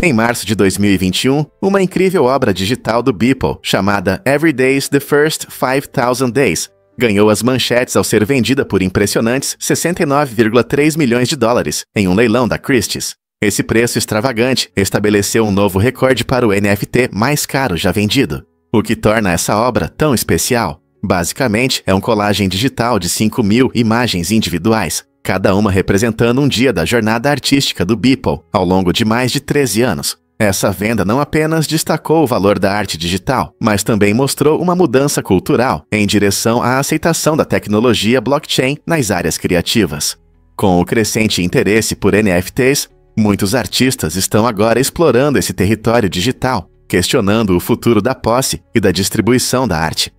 S1: Em março de 2021, uma incrível obra digital do Beeple, chamada Every Day's the First 5,000 Days, ganhou as manchetes ao ser vendida por impressionantes 69,3 milhões de dólares em um leilão da Christie's. Esse preço extravagante estabeleceu um novo recorde para o NFT mais caro já vendido, o que torna essa obra tão especial. Basicamente, é um colagem digital de 5.000 imagens individuais, cada uma representando um dia da jornada artística do Beeple ao longo de mais de 13 anos. Essa venda não apenas destacou o valor da arte digital, mas também mostrou uma mudança cultural em direção à aceitação da tecnologia blockchain nas áreas criativas. Com o crescente interesse por NFTs, muitos artistas estão agora explorando esse território digital, questionando o futuro da posse e da distribuição da arte.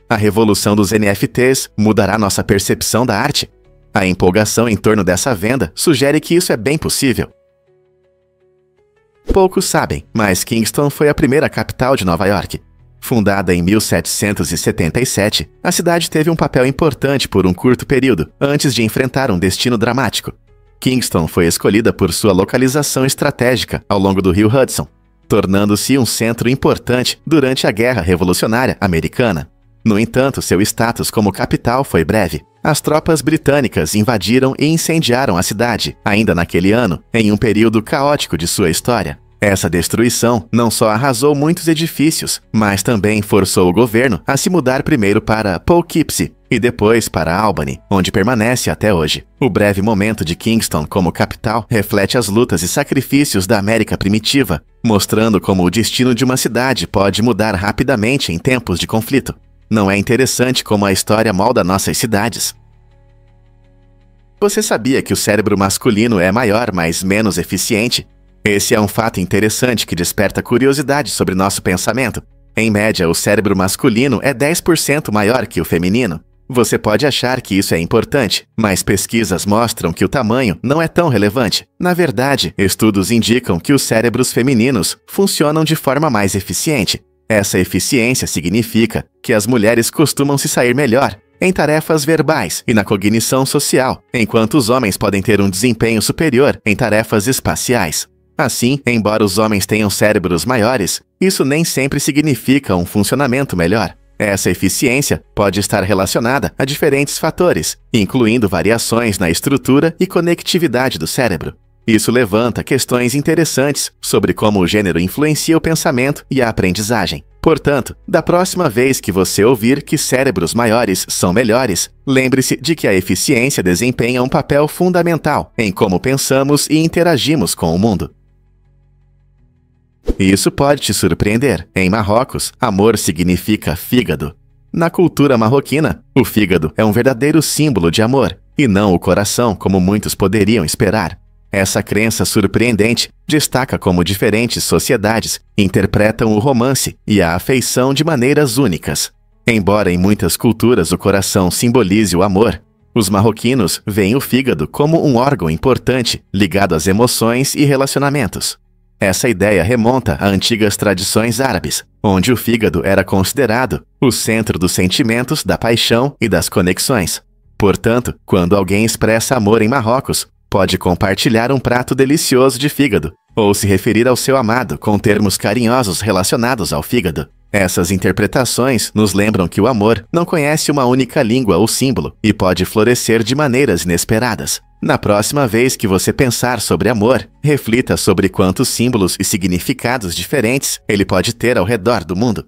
S1: A revolução dos NFTs mudará nossa percepção da arte? A empolgação em torno dessa venda sugere que isso é bem possível. Poucos sabem, mas Kingston foi a primeira capital de Nova York. Fundada em 1777, a cidade teve um papel importante por um curto período, antes de enfrentar um destino dramático. Kingston foi escolhida por sua localização estratégica ao longo do rio Hudson, tornando-se um centro importante durante a Guerra Revolucionária Americana. No entanto, seu status como capital foi breve. As tropas britânicas invadiram e incendiaram a cidade, ainda naquele ano, em um período caótico de sua história. Essa destruição não só arrasou muitos edifícios, mas também forçou o governo a se mudar primeiro para Poughkeepsie e depois para Albany, onde permanece até hoje. O breve momento de Kingston como capital reflete as lutas e sacrifícios da América primitiva, mostrando como o destino de uma cidade pode mudar rapidamente em tempos de conflito. Não é interessante como a história molda nossas cidades? Você sabia que o cérebro masculino é maior, mas menos eficiente? Esse é um fato interessante que desperta curiosidade sobre nosso pensamento. Em média, o cérebro masculino é 10% maior que o feminino. Você pode achar que isso é importante, mas pesquisas mostram que o tamanho não é tão relevante. Na verdade, estudos indicam que os cérebros femininos funcionam de forma mais eficiente. Essa eficiência significa que as mulheres costumam se sair melhor em tarefas verbais e na cognição social, enquanto os homens podem ter um desempenho superior em tarefas espaciais. Assim, embora os homens tenham cérebros maiores, isso nem sempre significa um funcionamento melhor. Essa eficiência pode estar relacionada a diferentes fatores, incluindo variações na estrutura e conectividade do cérebro. Isso levanta questões interessantes sobre como o gênero influencia o pensamento e a aprendizagem. Portanto, da próxima vez que você ouvir que cérebros maiores são melhores, lembre-se de que a eficiência desempenha um papel fundamental em como pensamos e interagimos com o mundo. Isso pode te surpreender. Em Marrocos, amor significa fígado. Na cultura marroquina, o fígado é um verdadeiro símbolo de amor, e não o coração como muitos poderiam esperar. Essa crença surpreendente destaca como diferentes sociedades interpretam o romance e a afeição de maneiras únicas. Embora em muitas culturas o coração simbolize o amor, os marroquinos veem o fígado como um órgão importante ligado às emoções e relacionamentos. Essa ideia remonta a antigas tradições árabes, onde o fígado era considerado o centro dos sentimentos, da paixão e das conexões. Portanto, quando alguém expressa amor em Marrocos, pode compartilhar um prato delicioso de fígado, ou se referir ao seu amado com termos carinhosos relacionados ao fígado. Essas interpretações nos lembram que o amor não conhece uma única língua ou símbolo e pode florescer de maneiras inesperadas. Na próxima vez que você pensar sobre amor, reflita sobre quantos símbolos e significados diferentes ele pode ter ao redor do mundo.